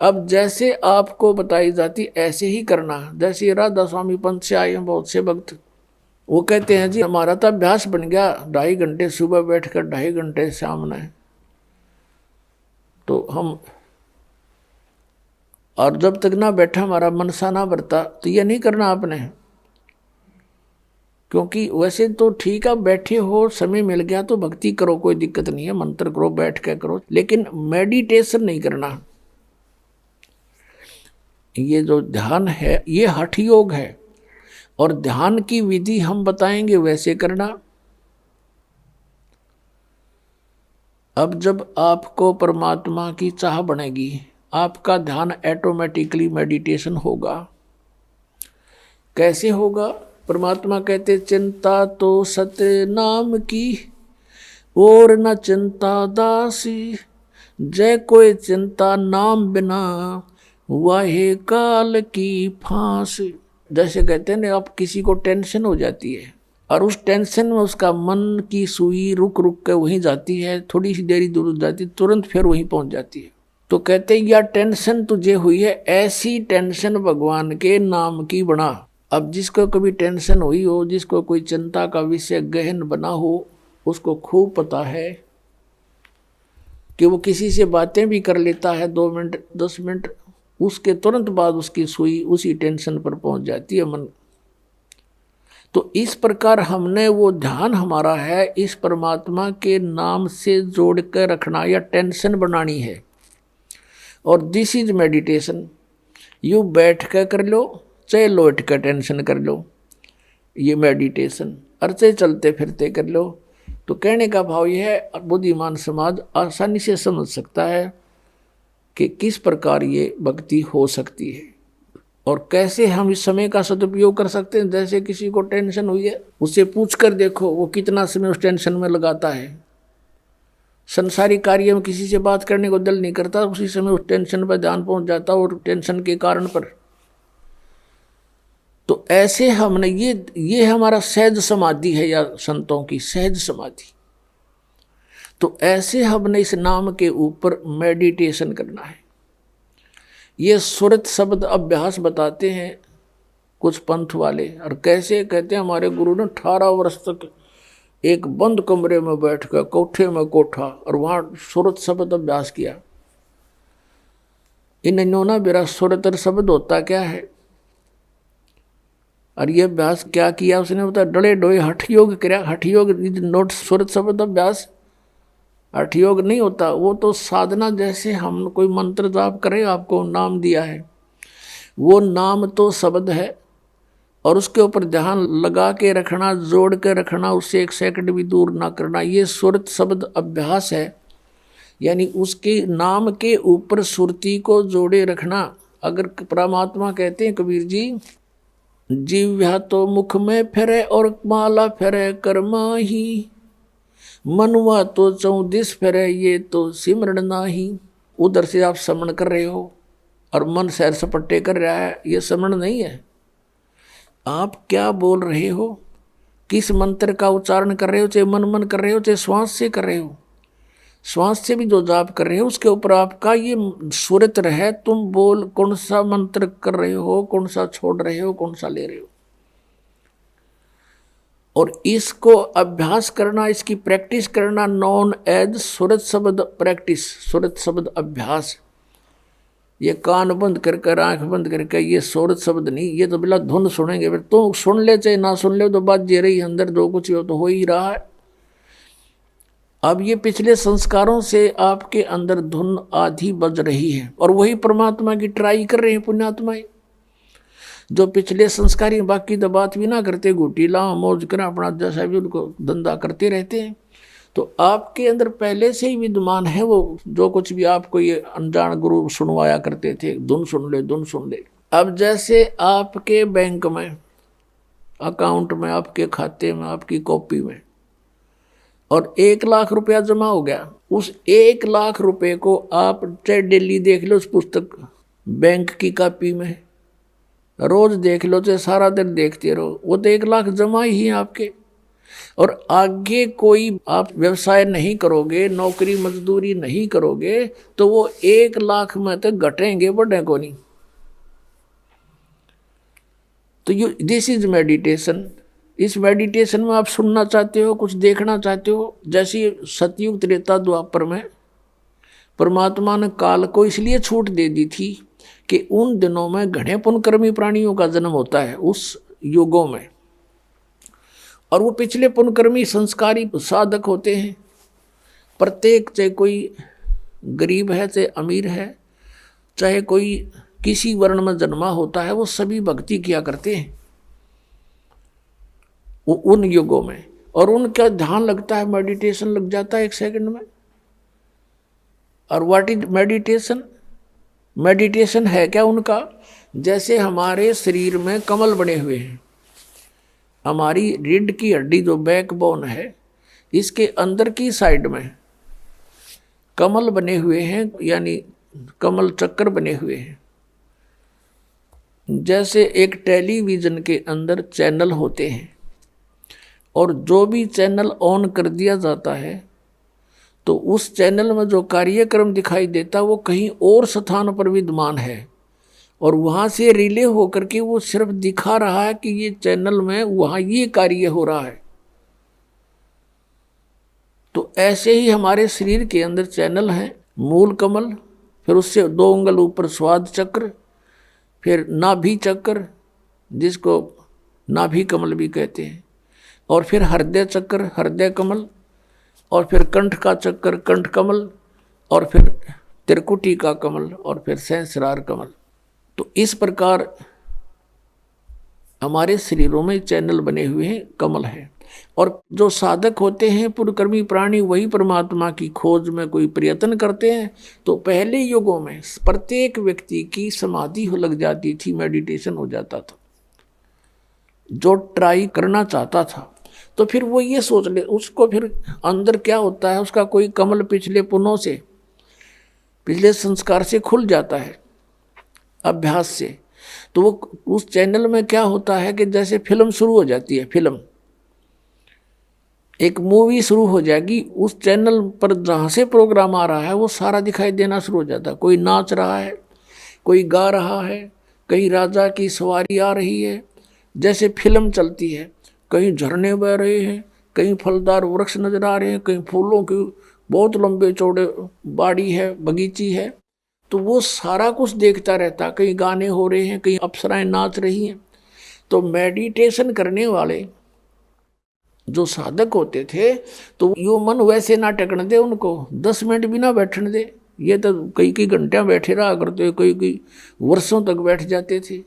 अब जैसे आपको बताई जाती ऐसे ही करना। जैसे राधा स्वामी पंथ से आए हैं बहुत से भक्त, वो कहते हैं जी हमारा तो अभ्यास बन गया, 2.5 घंटे सुबह बैठकर 2.5 घंटे सामने तो हम, और जब तक ना बैठा हमारा मन सा ना भरता तो ये नहीं करना आपने। क्योंकि वैसे तो ठीक है, बैठे हो, समय मिल गया तो भक्ति करो, कोई दिक्कत नहीं है, मंत्र करो, बैठ के करो, लेकिन मेडिटेशन नहीं करना। ये जो ध्यान है ये हठ योग है, और ध्यान की विधि हम बताएंगे वैसे करना। अब जब आपको परमात्मा की चाह बनेगी, आपका ध्यान ऑटोमेटिकली मेडिटेशन होगा। कैसे होगा? परमात्मा कहते चिंता तो सत्य नाम की, और न चिंता दासी, जय कोई चिंता नाम बिना, वाहे काल की फांसी। जैसे कहते हैं ना, आप किसी को टेंशन हो जाती है और उस टेंशन में उसका मन की सुई रुक रुक के वहीं जाती है, थोड़ी सी देरी दूर जाती, तुरंत फिर वहीं पहुंच जाती है। तो कहते हैं या टेंशन तुझे हुई है, ऐसी टेंशन भगवान के नाम की बना। अब जिसको कभी टेंशन हुई हो, जिसको कोई चिंता का विषय गहन बना हो, उसको खूब पता है कि वो किसी से बातें भी कर लेता है 2 मिनट 10 मिनट, उसके तुरंत बाद उसकी सुई उसी टेंशन पर पहुंच जाती है मन। तो इस प्रकार हमने वो ध्यान हमारा है इस परमात्मा के नाम से जोड़ कर रखना या टेंशन बनानी है। और दिस इज मेडिटेशन। यू बैठ कर लो, चाहे लौट कर टेंशन कर लो, ये मेडिटेशन। और चाहे चलते फिरते कर लो। तो कहने का भाव यह है, बुद्धिमान समाज आसानी से समझ सकता है कि किस प्रकार ये भक्ति हो सकती है और कैसे हम इस समय का सदुपयोग कर सकते हैं। जैसे किसी को टेंशन हुई है, उससे पूछ कर देखो वो कितना समय उस टेंशन में लगाता है। संसारी कार्य में किसी से बात करने को दिल नहीं करता, उसी समय उस टेंशन पर ध्यान पहुंच जाता और टेंशन के कारण पर। तो ऐसे हमने ये हमारा सहज समाधि है, या संतों की सहज समाधि। तो ऐसे हमने इस नाम के ऊपर मेडिटेशन करना है। ये सुरत शब्द अभ्यास बताते हैं कुछ पंथ वाले। और कैसे कहते हैं, हमारे गुरु ने 18 वर्ष तक एक बंद कमरे में बैठ कर, कोठे में कोठा, और वहाँ सुरत शब्द अभ्यास किया। इन्होंने मेरा सुरतर शब्द होता क्या है, और ये अभ्यास क्या किया उसने बता, डले डोए हठ योग किया। हठ योग नोट सुरत शब्द अभ्यास हठ योग नहीं होता, वो तो साधना। जैसे हम कोई मंत्र जाप करें, आपको नाम दिया है, वो नाम तो शब्द है, और उसके ऊपर ध्यान लगा के रखना, जोड़ के रखना, उससे 1 सेकंड भी दूर ना करना, ये सुरत शब्द अभ्यास है। यानी उसके नाम के ऊपर सुरती को जोड़े रखना। अगर परमात्मा कहते हैं कबीर जी, जीव्या तो मुख में फेरे और माला फेरे कर्मा ही, मनवा तो 34 फेरे ये तो सिमरण नाही। उधर से आप समण कर रहे हो और मन सैर सपट्टे कर रहा है, ये समण नहीं है। आप क्या बोल रहे हो, किस मंत्र का उच्चारण कर रहे हो, चाहे मन मन कर रहे हो, चाहे श्वास से कर रहे हो, श्वास से भी जो जाप कर रहे हो उसके ऊपर आपका ये सुरत है। तुम बोल कौन सा मंत्र कर रहे हो, कौन सा छोड़ रहे हो, कौन सा ले रहे हो। और इसको अभ्यास करना, इसकी प्रैक्टिस करना, नॉन एज सुरत शब्द प्रैक्टिस, सुरत शब्द अभ्यास। ये कान बंद करके, आंख बंद करके, ये सुरत शब्द नहीं, ये तो बिला धुन सुनेंगे। फिर तो सुन ले चाहे ना सुन ले, तो बात जे रही अंदर, जो कुछ हो तो हो ही रहा है। अब ये पिछले संस्कारों से आपके अंदर धुन आधी बज रही है, और वही परमात्मा की ट्राई कर रहे हैं पुण्यात्माएं। जो पिछले संस्कारी बाकी तो बात भी ना करते, घूटी लाओ मौज करें, अपना जैसा भी उनको धंधा करते रहते हैं। तो आपके अंदर पहले से ही विद्यमान है वो, जो कुछ भी आपको ये अनजान गुरु सुनवाया करते थे, धुन सुन ले, धुन सुन ले। अब जैसे आपके बैंक में, अकाउंट में, आपके खाते में, आपकी कॉपी में, और 1 लाख रुपया जमा हो गया, उस 1 लाख रुपए को आप चाहे डेली देख लो उस पुस्तक बैंक की कॉपी में, रोज देख लो, चाहे सारा दिन देखते रहो, वो तो 1 लाख जमा ही है आपके। और आगे कोई आप व्यवसाय नहीं करोगे, नौकरी मजदूरी नहीं करोगे, तो वो 1 लाख में तो घटेंगे, बढ़े को नहीं। तो यू दिस इज मेडिटेशन। इस मेडिटेशन में आप सुनना चाहते हो, कुछ देखना चाहते हो, जैसे सतयुग त्रेता द्वापर में परमात्मा ने काल को इसलिए छूट दे दी थी कि उन दिनों में घने पुण्यकर्मी प्राणियों का जन्म होता है उस युगों में, और वो पिछले पुण्यकर्मी संस्कारी साधक होते हैं। प्रत्येक, चाहे कोई गरीब है चाहे अमीर है, चाहे कोई किसी वर्ण में जन्मा होता है, वो सभी भक्ति किया करते हैं वो उन युगों में। और उनका ध्यान लगता है, मेडिटेशन लग जाता है 1 सेकंड में। और व्हाट इज मेडिटेशन? मेडिटेशन है क्या उनका? जैसे हमारे शरीर में कमल बने हुए हैं, हमारी रीढ़ की हड्डी जो बैकबोन है, इसके अंदर की साइड में कमल बने हुए हैं, यानी कमल चक्कर बने हुए हैं। जैसे एक टेलीविजन के अंदर चैनल होते हैं, और जो भी चैनल ऑन कर दिया जाता है तो उस चैनल में जो कार्यक्रम दिखाई देता वो कहीं और स्थान पर विद्यमान है, और वहाँ से रिले होकर के वो सिर्फ दिखा रहा है कि ये चैनल में वहाँ ये कार्य हो रहा है। तो ऐसे ही हमारे शरीर के अंदर चैनल हैं, मूल कमल, फिर उससे 2 उंगल ऊपर स्वाद चक्र, फिर नाभि चक्र जिसको नाभि कमल भी कहते हैं, और फिर हृदय चक्र हृदय कमल, और फिर कंठ का चक्कर कंठ कमल, और फिर त्रिकुटी का कमल, और फिर सहस्रार कमल। तो इस प्रकार हमारे शरीरों में चैनल बने हुए हैं, कमल है। और जो साधक होते हैं पुण्यकर्मी प्राणी, वही परमात्मा की खोज में कोई प्रयत्न करते हैं। तो पहले युगों में प्रत्येक व्यक्ति की समाधि लग जाती थी, मेडिटेशन हो जाता था। जो ट्राई करना चाहता था तो फिर वो ये सोच ले, उसको फिर अंदर क्या होता है, उसका कोई कमल पिछले पुण्यों से, पिछले संस्कार से खुल जाता है अभ्यास से। तो वो उस चैनल में क्या होता है कि जैसे फिल्म शुरू हो जाती है, फिल्म एक मूवी शुरू हो जाएगी, उस चैनल पर जहाँ से प्रोग्राम आ रहा है वो सारा दिखाई देना शुरू हो जाता है। कोई नाच रहा है, कोई गा रहा है, कहीं राजा की सवारी आ रही है, जैसे फिल्म चलती है। कहीं झरने बह रहे हैं, कहीं फलदार वृक्ष नजर आ रहे हैं, कहीं फूलों की बहुत लंबे चौड़े बाड़ी है, बगीची है। तो वो सारा कुछ देखता रहता, कहीं गाने हो रहे हैं, कहीं अप्सराएं नाच रही हैं। तो मेडिटेशन करने वाले जो साधक होते थे, तो यो मन वैसे ना टेकने दे उनको, 10 मिनट भी ना बैठने दे। ये तो कई घंटियां बैठे रहा करते, कई वर्षों तक बैठ जाते थे।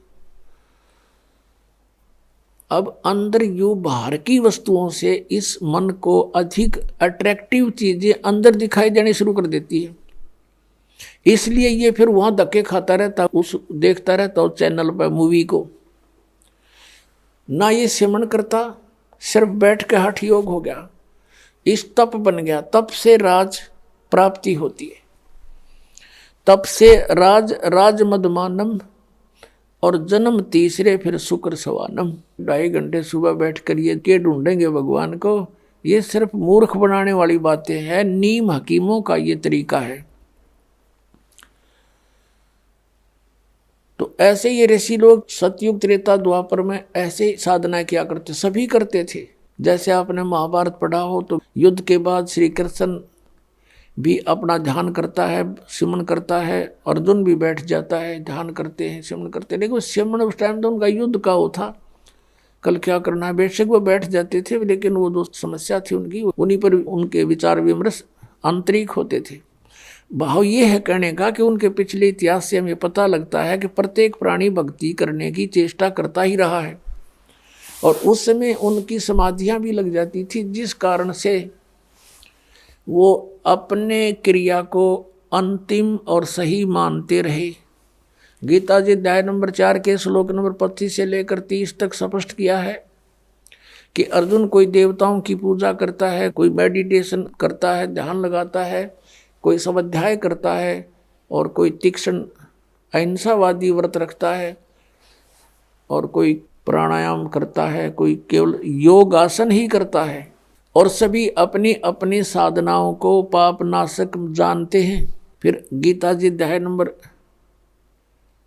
अब अंदर यू बाहर की वस्तुओं से इस मन को अधिक अट्रैक्टिव चीजें अंदर दिखाई देनी शुरू कर देती है। इसलिए ये फिर वहां धक्के खाता रहता, उस देखता रहता उस चैनल पर मूवी को। ना ये सिमरण करता, सिर्फ बैठ के हठ योग हो गया, इस तप बन गया। तप से राज प्राप्ति होती है, तप से राज मदमानम, और जन्म तीसरे फिर शुक्र सवानम। 2.5 घंटे सुबह बैठ कर ये के ढूंढेंगे भगवान को, ये सिर्फ मूर्ख बनाने वाली बातें हैं। नीम हकीमों का ये तरीका है। तो ऐसे ये ऋषि लोग सतयुग त्रेता द्वापर में ऐसे साधना किया करते, सभी करते थे। जैसे आपने महाभारत पढ़ा हो तो युद्ध के बाद श्री कृष्ण भी अपना ध्यान करता है, सिमरण करता है, अर्जुन भी बैठ जाता है, ध्यान करते हैं, सिमरण करते हैं। लेकिन सिमरण उस टाइम तो उनका युद्ध का वो था, कल क्या करना है, बेशक वो बैठ जाते थे, लेकिन वो जो समस्या थी उनकी, उन्हीं पर उनके विचार विमर्श आंतरिक होते थे। भाव ये है कहने का कि उनके पिछले इतिहास से हमें पता लगता है कि प्रत्येक प्राणी भक्ति करने की चेष्टा करता ही रहा है, और उस समय उनकी समाधियां भी लग जाती थी, जिस कारण से वो अपने क्रिया को अंतिम और सही मानते रहे। गीता जी अध्याय नंबर 4 के श्लोक नंबर 25 से लेकर 30 तक स्पष्ट किया है कि अर्जुन कोई देवताओं की पूजा करता है, कोई मेडिटेशन करता है, ध्यान लगाता है, कोई स्वाध्याय करता है, और कोई तीक्ष्ण अहिंसावादी व्रत रखता है, और कोई प्राणायाम करता है, कोई केवल योग आसन ही करता है, और सभी अपनी अपनी साधनाओं को पाप नाशक जानते हैं। फिर गीता जी अध्याय नंबर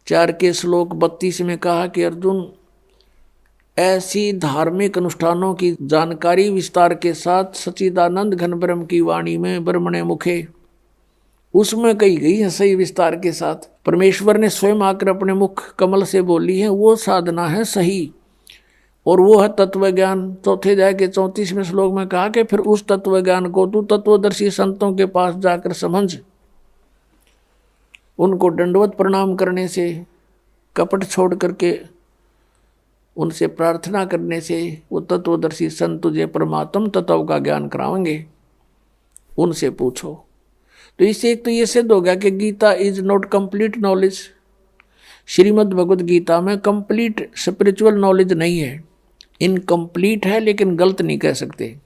4 के श्लोक 32 में कहा कि अर्जुन, ऐसी धार्मिक अनुष्ठानों की जानकारी विस्तार के साथ सच्चिदानंद घन ब्रह्म की वाणी में ब्रह्मणे मुखे उसमें कही गई है सही विस्तार के साथ। परमेश्वर ने स्वयं आकर अपने मुख कमल से बोली है, वो साधना है सही, और वो है तत्व ज्ञान। चौथे अध्याय के 34वें श्लोक में कहा कि फिर उस तत्व ज्ञान को तू तत्वदर्शी संतों के पास जाकर समझ, उनको दंडवत प्रणाम करने से, कपट छोड़ करके उनसे प्रार्थना करने से वो तत्वदर्शी संत तुझे परमात्म तत्व का ज्ञान कराएंगे, उनसे पूछो। तो इससे एक तो ये सिद्ध हो गया कि Gita is not complete knowledge. Shrimad Bhagavad Gita में कंप्लीट स्पिरिचुअल नॉलेज नहीं है, इनकम्प्लीट है, लेकिन गलत नहीं कह सकते।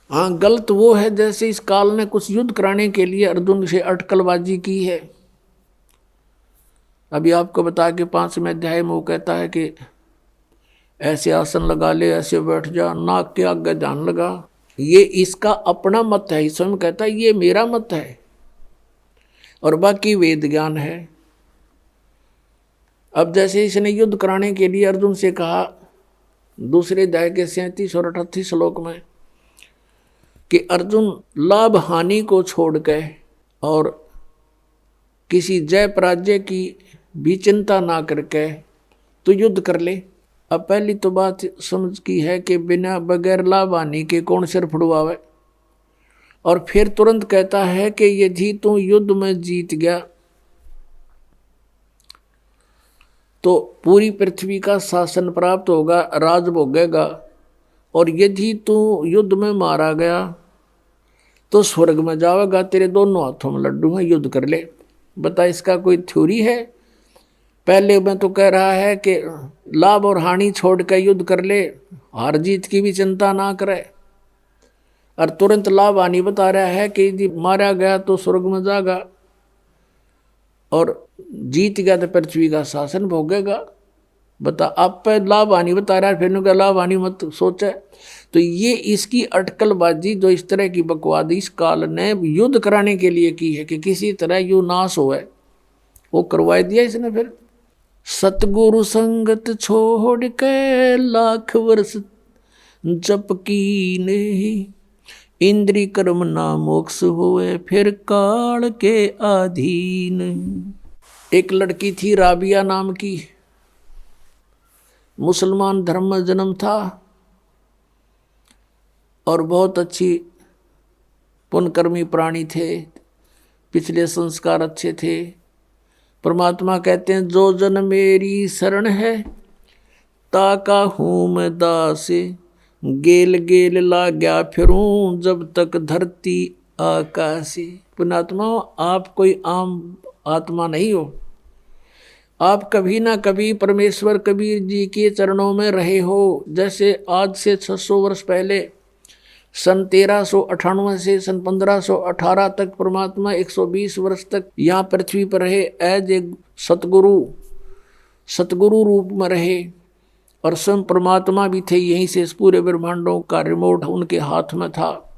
हाँ, गलत वो है जैसे इस काल ने कुछ युद्ध कराने के लिए अर्जुन से अटकलबाजी की है। अभी आपको बता के 5वें अध्याय में वो कहता है कि ऐसे आसन लगा ले, ऐसे बैठ जा, नाक के आगे ध्यान लगा। ये इसका अपना मत है, स्वयं कहता है ये मेरा मत है, और बाकी वेद ज्ञान है। अब जैसे इसने युद्ध कराने के लिए अर्जुन से कहा, दूसरे अध्याय के 37 और 38 श्लोक में, कि अर्जुन लाभ हानि को छोड़ के और किसी जय पराजय की भी चिंता ना करके तो युद्ध कर ले। अब पहली तो बात समझ की है कि बिना बगैर लाभ हानि के कौन सिर फुड़वावे, और फिर तुरंत कहता है कि यदि तू युद्ध में जीत गया तो पूरी पृथ्वी का शासन प्राप्त होगा, राज भोगेगा, और यदि तू युद्ध में मारा गया तो स्वर्ग में जाएगा, तेरे दोनों हाथों में लड्डू हैं, युद्ध कर ले। बता, इसका कोई थ्योरी है? पहले में तो कह रहा है कि लाभ और हानि छोड़ कर युद्ध कर ले, हार जीत की भी चिंता ना करे, और तुरंत लाभ हानि बता रहा है कि यदि मारा गया तो स्वर्ग में जाएगा, और जीत गया तो पृथ्वी का शासन भोगेगा। बता, आप पे लाभ हानि बता रहा है, फिर क्या लाभ हानि मत सोचे। तो ये इसकी अटकलबाजी जो इस तरह की बकवाद इस काल ने युद्ध कराने के लिए की है कि किसी तरह यू नाश हो, वो करवा दिया इसने। फिर सतगुरु संगत छोड़ के लाख वर्ष जप की नहीं, इंद्री कर्म ना मोक्ष होए फिर काल के अधीन। एक लड़की थी राबिया नाम की, मुसलमान धर्म में जन्म था और बहुत अच्छी पुण्यकर्मी प्राणी थे, पिछले संस्कार अच्छे थे। परमात्मा कहते हैं जो जन मेरी शरण है ताका हूँ मैं दास, गेल गेल ला गया फिरूं जब तक धरती आकाशी। पुण्यात्मा, आप कोई आम आत्मा नहीं हो, आप कभी ना कभी परमेश्वर कबीर जी के चरणों में रहे हो। जैसे आज से 600 वर्ष पहले सन 1398 से सन 1518 तक परमात्मा 120 वर्ष तक यहाँ पृथ्वी पर रहे, एज ए सतगुरु रूप में रहे, और स्वयं परमात्मा भी थे यहीं से। इस पूरे ब्रह्मांडों का रिमोट उनके हाथ में था।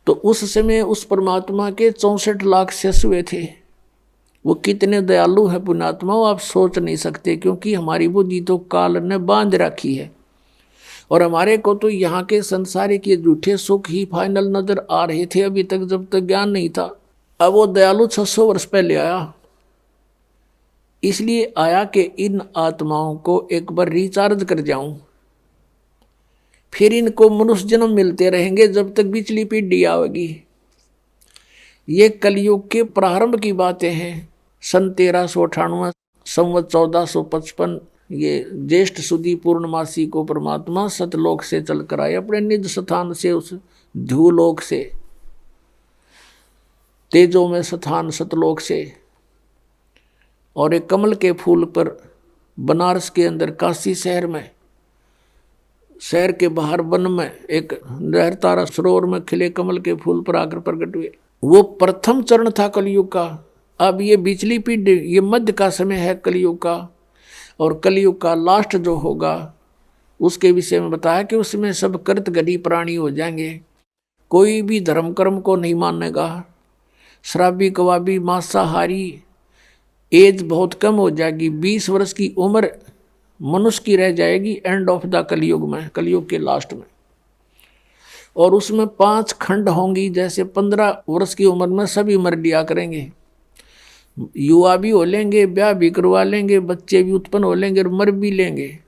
तो उस समय उस परमात्मा के 64 लाख शिष्य हुए थे। वो कितने दयालु है पुण्यात्मा, आप सोच नहीं सकते, क्योंकि हमारी बुद्धि तो काल ने बांध रखी है, और हमारे को तो यहाँ के संसार के झूठे सुख ही फाइनल नजर आ रहे थे अभी तक, जब तक ज्ञान नहीं था। अब वो दयालु 600 वर्ष पहले आया, इसलिए आया कि इन आत्माओं को एक बार रिचार्ज कर जाऊं, फिर इनको मनुष्य जन्म मिलते रहेंगे जब तक पिछली पीढ़ी आएगी। ये कलयुग के प्रारंभ की बातें हैं। सन 1398 संवत 1455 ये ज्येष्ठ सुदी पूर्णमासी को परमात्मा सतलोक से चलकर आए, अपने निज स्थान से, उस ध्रुवलोक से, तेजों में स्थान सतलोक से, और एक कमल के फूल पर बनारस के अंदर काशी शहर में, शहर के बाहर वन में एक लहर तारा सरोवर में खिले कमल के फूल पर आकर प्रकट हुए। वो प्रथम चरण था कलयुग का। अब ये बिचली पीढ़ी, ये मध्य का समय है कलयुग का, और कलयुग का लास्ट जो होगा उसके विषय में बताया कि उसमें सब कृत गढ़ी प्राणी हो जाएंगे, कोई भी धर्म कर्म को नहीं मानेगा, शराबी कबाबी मांसाहारी, एज बहुत कम हो जाएगी, 20 वर्ष की उम्र मनुष्य की रह जाएगी एंड ऑफ द कलयुग में, कलयुग के लास्ट में। और उसमें 5 खंड होंगी। जैसे 15 वर्ष की उम्र में सभी मर लिया करेंगे, युवा भी हो लेंगे, ब्याह भी करवा लेंगे, बच्चे भी उत्पन्न हो लेंगे और मर भी लेंगे।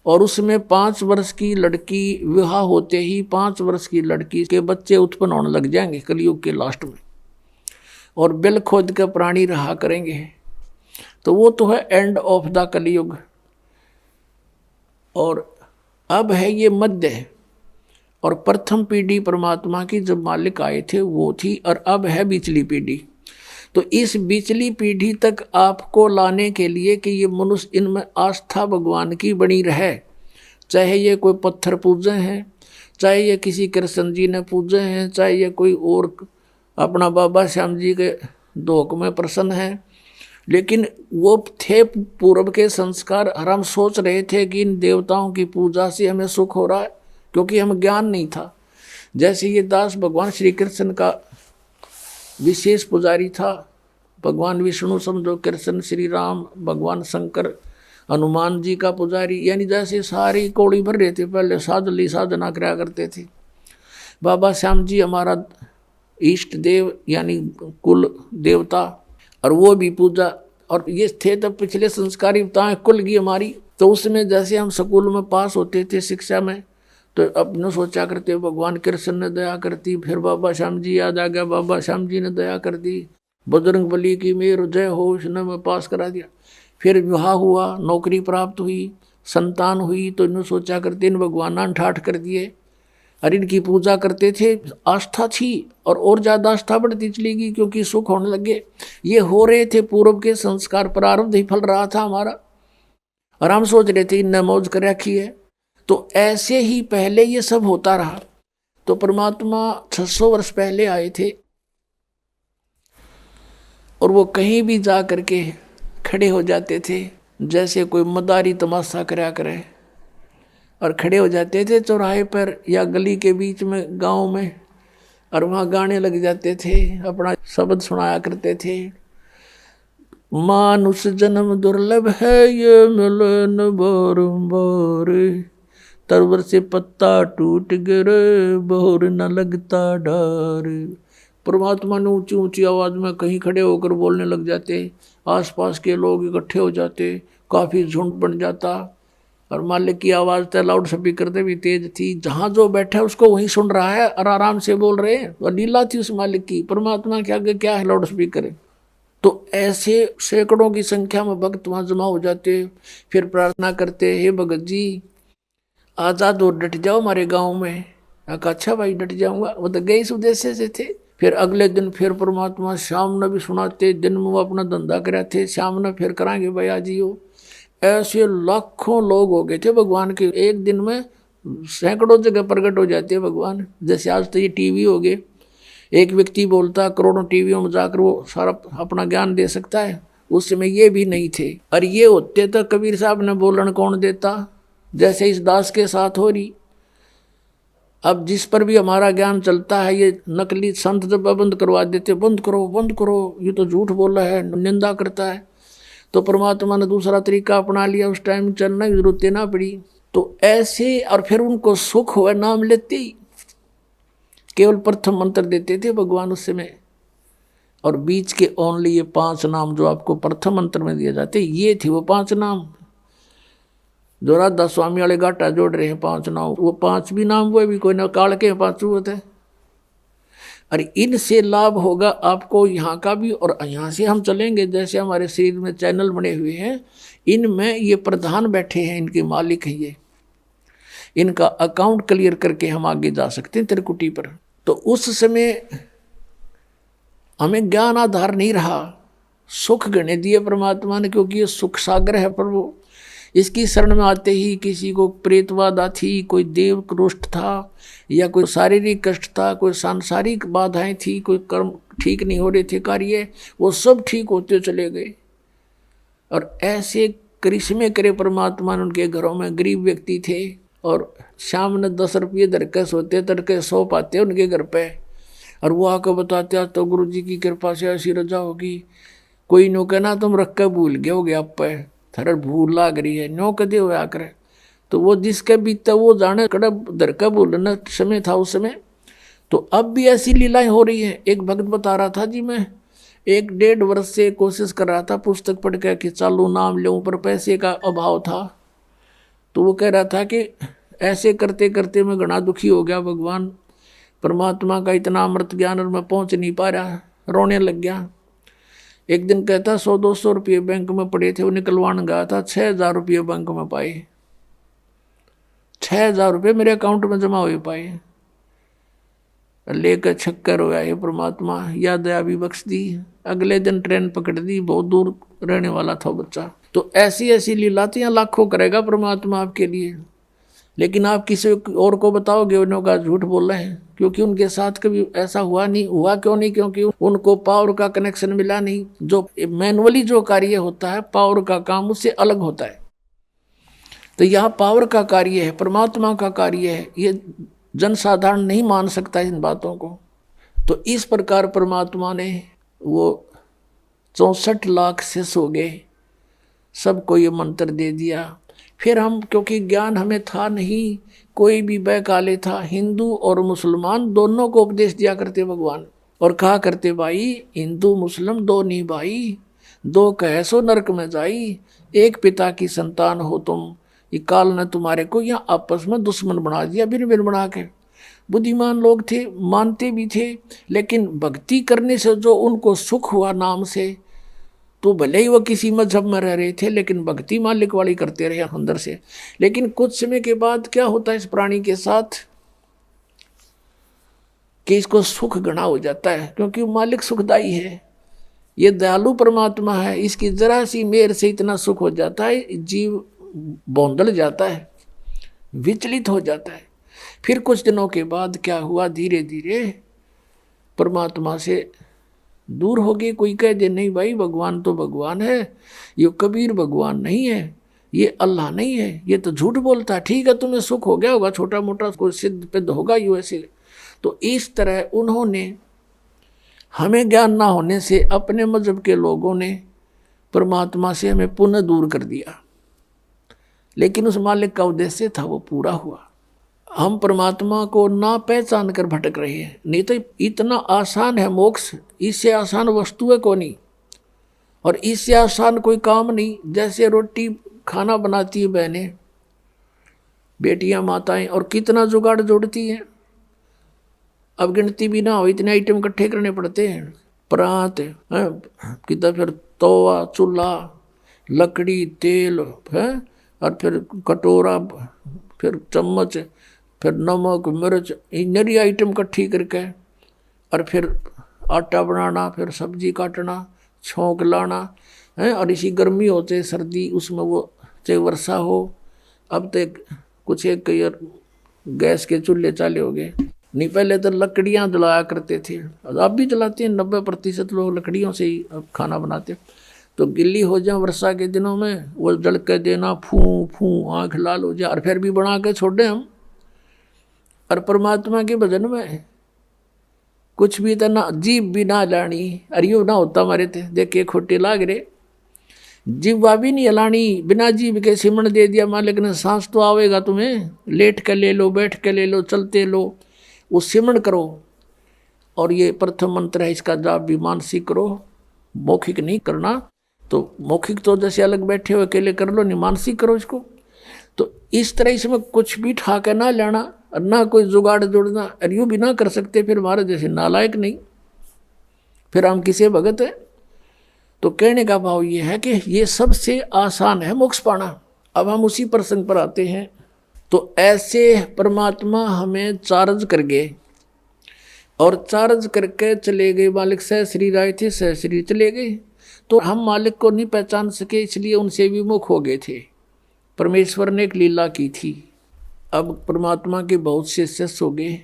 और उसमें 5 वर्ष की लड़की विवाह होते ही 5 वर्ष की लड़की के बच्चे उत्पन्न होने लग जाएंगे कलयुग के लास्ट में, और बिल खोद के प्राणी रहा करेंगे। तो वो तो है एंड ऑफ द कलयुग। और अब है ये मध्य, और प्रथम पीढ़ी परमात्मा की जब मालिक आए थे वो थी, और अब है बीचली पीढ़ी। तो इस बीचली पीढ़ी तक आपको लाने के लिए कि ये मनुष्य इनमें आस्था भगवान की बनी रहे, चाहे ये कोई पत्थर पूजे हैं, चाहे ये किसी कृष्ण जी ने पूजे हैं, चाहे ये कोई और अपना बाबा श्याम जी के धोख में प्रसन्न है, लेकिन वो थे पूर्व के संस्कार। और हम सोच रहे थे कि इन देवताओं की पूजा से हमें सुख हो रहा है, क्योंकि हमें ज्ञान नहीं था। जैसे ये दास भगवान श्री कृष्ण का विशेष पुजारी था, भगवान विष्णु समझो, कृष्ण श्री राम, भगवान शंकर हनुमान जी का पुजारी, यानी जैसे सारी कौड़ी भर रहे थे। पहले साधली साधना कराया करते थे। बाबा श्याम जी हमारा इष्ट देव यानी कुल देवता, और वो भी पूजा। और ये थे तब पिछले संस्कारी बताएं कुल की हमारी। तो उसमें जैसे हम स्कूल में पास होते थे शिक्षा में, तो अपने सोचा करते भगवान कृष्ण ने दया करती, फिर बाबा श्याम जी याद आ गया, बाबा श्याम जी ने दया कर दी, बजरंग बली की मेर जय हो, उसने मैं पास करा दिया। फिर विवाह हुआ, नौकरी प्राप्त हुई, संतान हुई, तो इन्होंने सोचा करते इन भगवान ठाठ कर दिए, और इनकी पूजा करते थे। आस्था थी और ज़्यादा आस्था बढ़ती चली गई, क्योंकि सुख होने लगे। ये हो रहे थे पूर्व के संस्कार, प्रारब्ध ही फल रहा था हमारा, और हम सोच रहे थे इनने मौज कर रखी है। तो ऐसे ही पहले ये सब होता रहा। तो परमात्मा 600 वर्ष पहले आए थे, और वो कहीं भी जा करके खड़े हो जाते थे, जैसे कोई मदारी तमाशा कराया करे, और खड़े हो जाते थे चौराहे पर या गली के बीच में गांव में, और वहाँ गाने लग जाते थे, अपना शब्द सुनाया करते थे। मानुष जन्म दुर्लभ है, ये मिले न बारंबार, तरवर से पत्ता टूट गिरे, बोर न लगता डार। परमात्मा ने ऊंची ऊंची आवाज़ में कहीं खड़े होकर बोलने लग जाते, आसपास के लोग इकट्ठे हो जाते, काफ़ी झुंड बन जाता। और मालिक की आवाज़ तो लाउड स्पीकर से भी तेज थी, जहाँ जो बैठा उसको वहीं सुन रहा है और आराम से बोल रहे हैं। और लीला थी उस मालिक की, परमात्मा के आगे क्या है लाउड स्पीकर। तो ऐसे सैकड़ों की संख्या में भक्त वहाँ जमा हो जाते, फिर प्रार्थना करते, हे भगत जी आज़ाद और डट जाओ हमारे गाँव में। अच्छा भाई डट जाऊँगा, वो तो गए इस उद्देश्य से थे। फिर अगले दिन फिर परमात्मा शाम ने भी सुनाते, दिन में वो अपना धंधा कराए थे, शाम ने फिर कराएंगे भैया जी हो। ऐसे लाखों लोग हो गए थे भगवान के, एक दिन में सैकड़ों जगह प्रकट हो जाते हैं भगवान। जैसे आज तो ये टीवी हो गए, एक व्यक्ति बोलता करोड़ों टीवियों में जाकर वो सारा अपना ज्ञान दे सकता है। उस समय ये भी नहीं थे, और ये होते तो कबीर साहब ने बोलन कौन देता, जैसे इस दास के साथ हो रही। अब जिस पर भी हमारा ज्ञान चलता है, ये नकली संत जब बंद करवा देते, बंद करो, ये तो झूठ बोल रहा है, निंदा करता है। तो परमात्मा ने दूसरा तरीका अपना लिया, उस टाइम चलना की जरूरत ना पड़ी। तो ऐसे, और फिर उनको सुख हुआ नाम लेते ही, केवल प्रथम मंत्र देते थे भगवान उस समय, और बीच के ओनली ये 5 नाम जो आपको प्रथम मंत्र में दिए जाते, ये थे वो 5 नाम जो राधा स्वामी वाले घाटा जोड़ रहे हैं। 5 नाम, वो 5 भी नाम वो भी कोई ना काल के 5 होते हैं। और इनसे लाभ होगा आपको यहाँ का भी, और यहाँ से हम चलेंगे, जैसे हमारे शरीर में चैनल बने हुए हैं, इनमें ये प्रधान बैठे हैं, इनके मालिक हैं ये, इनका अकाउंट क्लियर करके हम आगे जा सकते हैं त्रिकुटी पर। तो उस समय हमें ज्ञान आधार नहीं रहा, सुख गणे दिए परमात्मा ने, क्योंकि ये सुख सागर है प्रभु। इसकी शरण में आते ही किसी को प्रेतबाधा थी, कोई देव रुष्ट था, या कोई शारीरिक कष्ट था, कोई सांसारिक बाधाएं थी, कोई कर्म ठीक नहीं हो रहे थे कार्य, वो सब ठीक होते चले गए। और ऐसे करिश्मे करे परमात्मा ने। उनके घरों में गरीब व्यक्ति थे, और शाम ने 10 रुपये धरके सोते, तड़के 100 पाते उनके घर पे, और वो आकर बताते तो गुरु जी की कृपा से ऐसी रजा होगी। कोई नो कहना तुम रख के भूल गए हो गया, आप पे थर भूल लाग रही है, नो कदे हुआ आकर तो वो जिसके बीता वो जाने, कड़ा दर का बोलना समय था उस समय। तो अब भी ऐसी लीलाएं हो रही है। एक भक्त बता रहा था जी, मैं 1-1.5 वर्ष से कोशिश कर रहा था पुस्तक पढ़ के कि चालू नाम लूं, पर पैसे का अभाव था। तो वो कह रहा था कि ऐसे करते करते मैं घना दुखी हो गया, भगवान परमात्मा का इतना अमृत ज्ञान और मैं पहुंच नहीं पा रहा, रोने लग गया। एक दिन कहता 100-200 रुपये बैंक में पड़े थे, वो निकलवाने गया था, 6,000 रुपये बैंक में पाए। 6,000 रुपये मेरे अकाउंट में जमा हुए पाए। लेकर छक्कर हो गया, परमात्मा या दया भी बख्श दी। अगले दिन ट्रेन पकड़ दी, बहुत दूर रहने वाला था बच्चा। तो ऐसी ऐसी लीलातियां लाखों करेगा परमात्मा आपके लिए, लेकिन आप किसी और को बताओगे उन्हों का झूठ बोल रहे हैं, क्योंकि उनके साथ कभी ऐसा हुआ नहीं। हुआ क्यों नहीं? क्योंकि उनको पावर का कनेक्शन मिला नहीं। जो मैनुअली जो कार्य होता है, पावर का काम उससे अलग होता है। तो यहाँ पावर का कार्य है, परमात्मा का कार्य है, ये जनसाधारण नहीं मान सकता इन बातों को। तो इस प्रकार परमात्मा ने वो 64 लाख शिष्य हो गए, सबको ये मंत्र दे दिया। फिर हम, क्योंकि ज्ञान हमें था नहीं, कोई भी बहकाले था, हिंदू और मुसलमान दोनों को उपदेश दिया करते भगवान, और कहा करते भाई हिंदू मुस्लिम दो नहीं भाई, दो कहे सो नरक में जाई, एक पिता की संतान हो तुम, ये काल ने तुम्हारे को यहाँ आपस में दुश्मन बना दिया, भिन्न भिन्न बना के। बुद्धिमान लोग थे, मानते भी थे, लेकिन भक्ति करने से जो उनको सुख हुआ नाम से, तो भले ही वो किसी मजहब में रह रहे थे, लेकिन भक्ति मालिक वाली करते रहे अंदर से। लेकिन कुछ समय के बाद क्या होता है इस प्राणी के साथ कि इसको सुख घना हो जाता है, क्योंकि मालिक सुखदाई है, ये दयालु परमात्मा है। इसकी जरा सी मेहर से इतना सुख हो जाता है, जीव बौंदल जाता है, विचलित हो जाता है। फिर कुछ दिनों के बाद क्या हुआ, धीरे धीरे परमात्मा से दूर हो गए। कोई कह दे नहीं भाई भगवान तो भगवान है, ये कबीर भगवान नहीं है, ये अल्लाह नहीं है, ये तो झूठ बोलता है। ठीक है, तुम्हें सुख हो गया होगा, छोटा मोटा कोई सिद्ध पिद्ध होगा ही वैसे। तो इस तरह उन्होंने, हमें ज्ञान ना होने से अपने मजहब के लोगों ने परमात्मा से हमें पुनः दूर कर दिया, लेकिन उस मालिक का उद्देश्य था वो पूरा हुआ। हम परमात्मा को ना पहचान कर भटक रहे हैं। नहीं तो इतना आसान है मोक्ष, इससे आसान वस्तु है कोई नहीं, और इससे आसान कोई काम नहीं। जैसे रोटी खाना बनाती है बहनें, बेटियां, माताएं, और कितना जुगाड़ जोड़ती हैं, अब गिनती भी ना हो, इतने आइटम इकट्ठे करने पड़ते हैं। परात कितना, फिर तवा, चूल्हा, लकड़ी, तेल है, और फिर कटोरा, फिर चम्मच, फिर नमक, मिर्च, नरी आइटम इकट्ठी करके, और फिर आटा बनाना, फिर सब्जी काटना, छोंक लाना है। और इसी गर्मी होते सर्दी, उसमें वो चाहे वर्षा हो। अब तो कुछ एक गैस के चूल्हे चाले हो गए, नहीं पहले तो लकड़ियाँ जलाया करते थे, अब भी जलाते हैं। 90% लोग लकड़ियों से ही अब खाना बनाते। तो गिल्ली हो जाए वर्षा के दिनों में, वो जल के देना, फूं फूं आँख लाल हो जाए, और फिर भी बना के छोड़ दें हम। और परमात्मा के भजन में कुछ भी तो ना, जीव भी ना लानी, अरे यूँ ना होता हमारे थे, देखे खोटे लाग रहे, जीवा भी नहीं हलानी, बिना जीव के सिमरण दे दिया मालिक ने। सांस तो आवेगा तुम्हें, लेट के ले लो, बैठ के ले लो, चलते लो, वो सिमरण करो। और ये प्रथम मंत्र है, इसका जाप भी मानसिक करो, मौखिक नहीं करना। तो मौखिक तो जैसे अलग बैठे हो अकेले कर लो, नहीं मानसिक करो इसको। तो इस तरह इसमें कुछ भी ठाके ना लेना, और ना कोई जुगाड़ जोड़ना, और यूँ भी ना कर सकते, फिर हमारे जैसे नालायक नहीं, फिर हम किसे भगत है। तो कहने का भाव ये है कि ये सबसे आसान है मोक्ष पाना। अब हम उसी प्रसंग पर आते हैं। तो ऐसे परमात्मा हमें चार्ज कर गए, और चार्ज करके चले गए। मालिक सहश्री राय थे, सहश्री चले गए। तो हम मालिक को नहीं पहचान सके, इसलिए उनसे विमुख हो गए थे। परमेश्वर ने एक लीला की थी। अब परमात्मा के बहुत से शिष्य हो गए,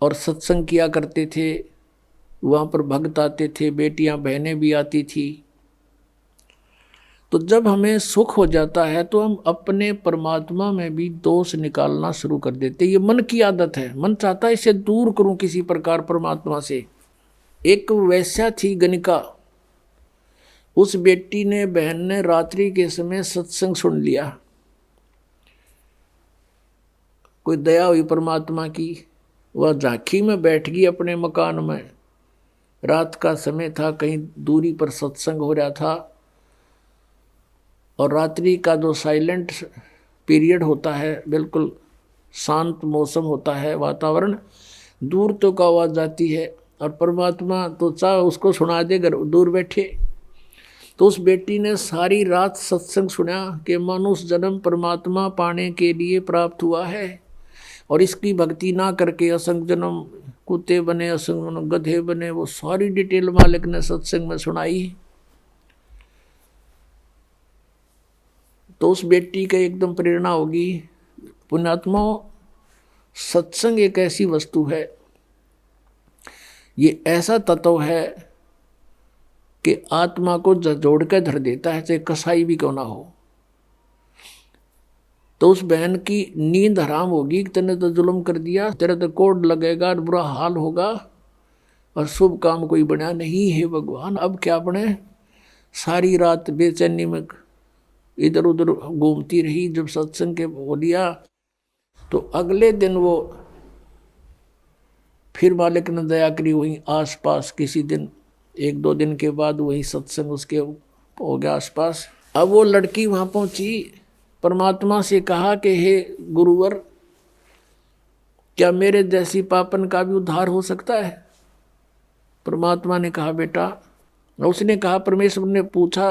और सत्संग किया करते थे, वहाँ पर भक्त आते थे, बेटियां बहनें भी आती थी। तो जब हमें सुख हो जाता है तो हम अपने परमात्मा में भी दोष निकालना शुरू कर देते। ये मन की आदत है, मन चाहता है इसे दूर करूं किसी प्रकार परमात्मा से। एक वैश्या थी गणिका, उस बेटी ने, बहन ने रात्रि के समय सत्संग सुन लिया, कोई दया हुई परमात्मा की, वह झांकी में बैठ गई अपने मकान में। रात का समय था, कहीं दूरी पर सत्संग हो रहा था, और रात्रि का जो साइलेंट पीरियड होता है, बिल्कुल शांत मौसम होता है, वातावरण, दूर तो का आवाज़ जाती है, और परमात्मा तो चाहे उसको सुना दे अगर दूर बैठे। तो उस बेटी ने सारी रात सत्संग सुना कि मनुष्य जन्म परमात्मा पाने के लिए प्राप्त हुआ है, और इसकी भक्ति ना करके असंग जन्म कुत्ते बने, असंग जन्म गधे बने। वो सारी डिटेल मालिक ने सत्संग में सुनाई। तो उस बेटी का एकदम प्रेरणा होगी। पुण्यात्मा, सत्संग एक ऐसी वस्तु है, ये ऐसा तत्व है कि आत्मा को जोड़ कर धर देता है, चाहे कसाई भी क्यों ना हो। तो उस बहन की नींद हराम होगी, तेने तो जुल्म कर दिया, तेरा तो कोड लगेगा, बुरा हाल होगा, और शुभ काम कोई बना नहीं है भगवान। अब क्या बने? सारी रात बेचैनी में इधर उधर घूमती रही। जब सत्संग के बोलिया तो अगले दिन वो फिर मालिक ने दया करी, वहीं आसपास किसी दिन 1-2 दिन के बाद वही सत्संग उसके हो गया आसपास। अब वो लड़की वहां पहुंची, परमात्मा से कहा कि हे गुरुवर, क्या मेरे जैसी पापन का भी उद्धार हो सकता है? परमात्मा ने कहा बेटा, उसने कहा, परमेश्वर ने पूछा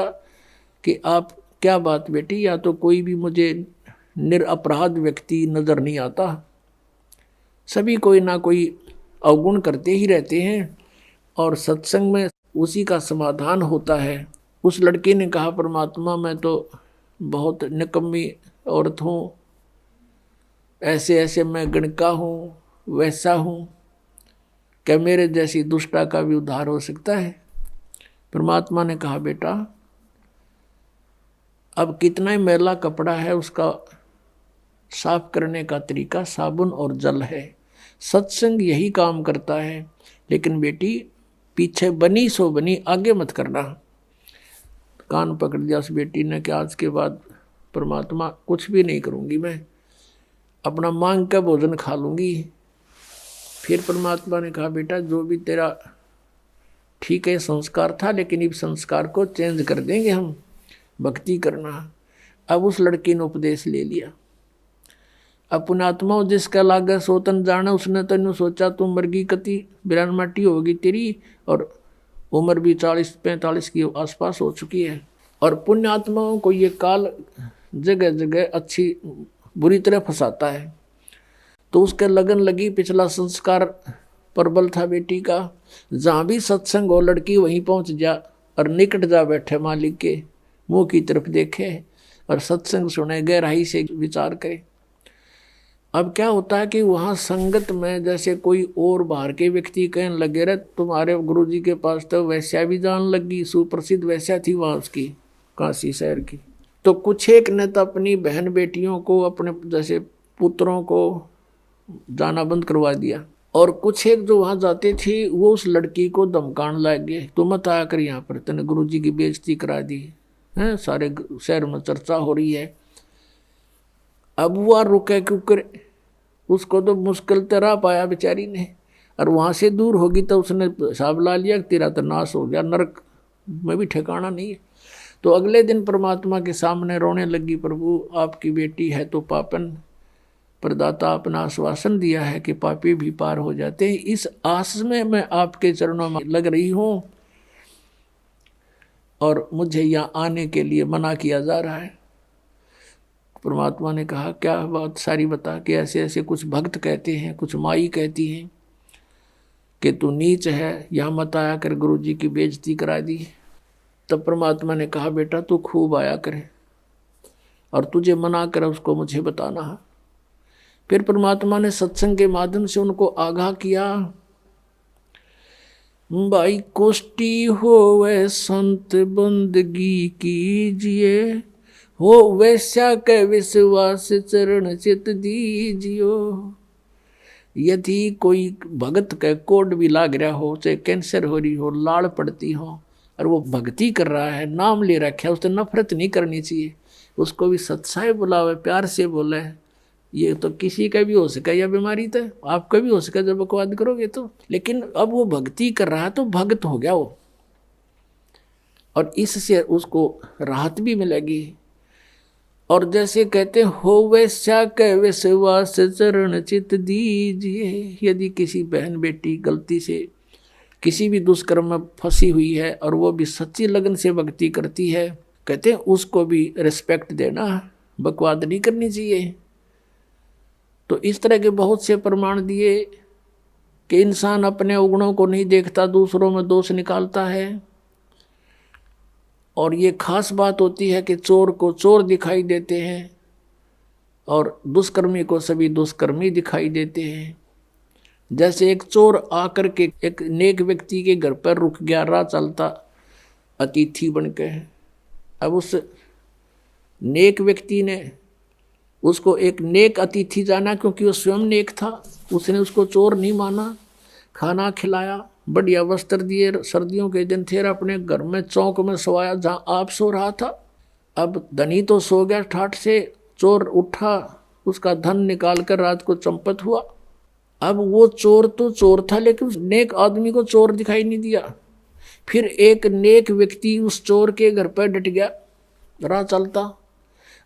कि आप क्या बात बेटी, या तो कोई भी मुझे निरपराध व्यक्ति नजर नहीं आता, सभी कोई ना कोई अवगुण करते ही रहते हैं, और सत्संग में उसी का समाधान होता है। उस लड़के ने कहा, परमात्मा मैं तो बहुत निकम्मी औरत हूँ, ऐसे ऐसे मैं गणका हूँ, वैसा हूँ, क्या मेरे जैसी दुष्टा का भी उद्धार हो सकता है? परमात्मा ने कहा बेटा, अब कितना ही मैला कपड़ा है उसका साफ करने का तरीका साबुन और जल है। सत्संग यही काम करता है। लेकिन बेटी, पीछे बनी सो बनी, आगे मत करना। कान पकड़ दिया उस बेटी ने कि आज के बाद परमात्मा कुछ भी नहीं करूँगी, मैं अपना मांग का भोजन खा लूँगी। फिर परमात्मा ने कहा बेटा, जो भी तेरा ठीक है संस्कार था, लेकिन इस संस्कार को चेंज कर देंगे हम, भक्ति करना। अब उस लड़की ने उपदेश ले लिया। अब पुण्यात्मा, जिसका लागा सोतन जाना, उसने तेन सोचा तू मरगी कति 92 होगी तेरी, और उम्र भी 40-45 के आसपास हो चुकी है। और पुण्यात्माओं को ये काल जगह जगह अच्छी बुरी तरह फंसाता है। तो उसके लगन लगी, पिछला संस्कार प्रबल था बेटी का, जहाँ भी सत्संग हो लड़की वहीं पहुँच जा, और निकट जा बैठे मालिक के मुँह की तरफ देखे, और सत्संग सुने, गहराई से विचार करे। अब क्या होता है कि वहाँ संगत में जैसे कोई और बाहर के व्यक्ति कहने लगे, रहे तुम्हारे गुरुजी के पास तो वैश्या भी जान लगी, सुप्रसिद्ध वैश्या थी वहाँ उसकी, काशी शहर की। तो कुछ एक ने तो अपनी बहन बेटियों को, अपने जैसे पुत्रों को जाना बंद करवा दिया, और कुछ एक जो वहाँ जाते थे वो उस लड़की को धमकाने लग गए, तो मत आया कर यहाँ पर, तूने गुरुजी की बेइज्जती करा दी है, सारे शहर में चर्चा हो रही है। अब वो रुके क्यों करे, उसको तो मुश्किल तरह पाया बेचारी ने, और वहाँ से दूर होगी तो उसने हिसाब ला लिया कि तेरा तो नाश हो गया, नरक में भी ठिकाना नहीं है। तो अगले दिन परमात्मा के सामने रोने लगी, प्रभु आपकी बेटी है तो पापन, प्रदाता अपना आश्वासन दिया है कि पापी भी पार हो जाते हैं, इस आस में मैं आपके चरणों में लग रही हूँ, और मुझे यहाँ आने के लिए मना किया जा रहा है। परमात्मा ने कहा क्या बात सारी बता, कि ऐसे ऐसे कुछ भक्त कहते हैं, कुछ माई कहती हैं कि तू नीच है, यहाँ मत आया कर, गुरुजी की बेइज्जती करा दी। तब परमात्मा ने कहा बेटा तू खूब आया करे, और तुझे मना करे उसको मुझे बताना है। फिर परमात्मा ने सत्संग के माध्यम से उनको आगाह किया, भाई कोष्टी होवे संत बंदगी कीजिए, हो वैश्या के विश्वास चरण चित दीजियो। यदि कोई भगत के कोड भी लाग रहा हो, चाहे कैंसर हो रही हो, लाड़ पड़ती हो, और वो भक्ति कर रहा है, नाम ले रखा है, उससे नफरत नहीं करनी चाहिए, उसको भी सत्साई बुलावे, प्यार से बोले, ये तो किसी का भी हो सके यह बीमारी, तो आपका भी हो सके जब बकवाद करोगे तो। लेकिन अब वो भक्ति कर रहा है तो भक्त हो गया वो, और इससे उसको राहत भी मिलेगी। और जैसे कहते हो वैसा कह विश्वास चरण चित दीजिए। यदि किसी बहन बेटी गलती से किसी भी दुष्कर्म में फंसी हुई है और वो भी सच्ची लगन से भक्ति करती है, कहते हैं उसको भी रिस्पेक्ट देना, बकवाद नहीं करनी चाहिए। तो इस तरह के बहुत से प्रमाण दिए कि इंसान अपने अवगुणों को नहीं देखता, दूसरों में दोष निकालता है। और ये खास बात होती है कि चोर को चोर दिखाई देते हैं और दुष्कर्मी को सभी दुष्कर्मी दिखाई देते हैं। जैसे एक चोर आकर के एक नेक व्यक्ति के घर पर रुक गया, राह चलता अतिथि बनके। अब उस नेक व्यक्ति ने उसको एक नेक अतिथि जाना, क्योंकि वो स्वयं नेक था। उसने उसको चोर नहीं माना, खाना खिलाया, बढ़िया वस्त्र दिए, सर्दियों के दिन थे, अपने घर में चौक में सोया जहाँ आप सो रहा था। अब धनी तो सो गया ठाठ से, चोर उठा, उसका धन निकाल कर रात को चंपत हुआ। अब वो चोर तो चोर था, लेकिन उस नेक आदमी को चोर दिखाई नहीं दिया। फिर एक नेक व्यक्ति उस चोर के घर पर डट गया, राह चलता।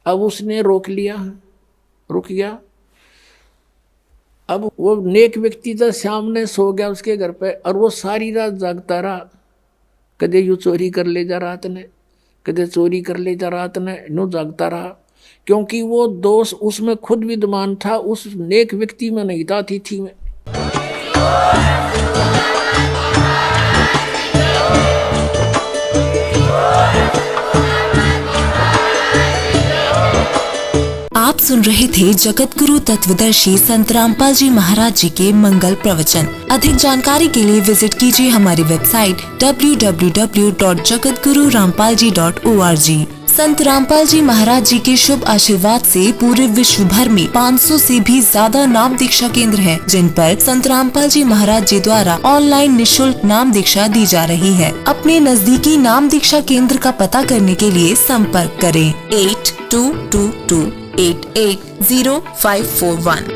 अब उसने रोक लिया, रुक गया। अब वो नेक व्यक्ति तो सामने सो गया उसके घर पे, और वो सारी रात जागता रहा। कदे यूँ चोरी कर ले जा रात ने, कदे चोरी कर ले जा रात ने, यूँ जागता रहा। क्योंकि वो दोष उसमें खुद विद्यमान था, उस नेक व्यक्ति में नहीं था, अतिथि में। आप सुन रहे थे जगत गुरु तत्वदर्शी संत रामपाल जी महाराज जी के मंगल प्रवचन। अधिक जानकारी के लिए विजिट कीजिए हमारी वेबसाइट www.jagatgururampalji.org। संत रामपाल जी महाराज जी के शुभ आशीर्वाद से पूरे विश्व भर में 500 से भी ज्यादा नाम दीक्षा केंद्र हैं, जिन पर संत रामपाल जी महाराज जी द्वारा ऑनलाइन निःशुल्क नाम दीक्षा दी जा रही है। अपने नजदीकी नाम दीक्षा केंद्र का पता करने के लिए संपर्क करें 8222880541।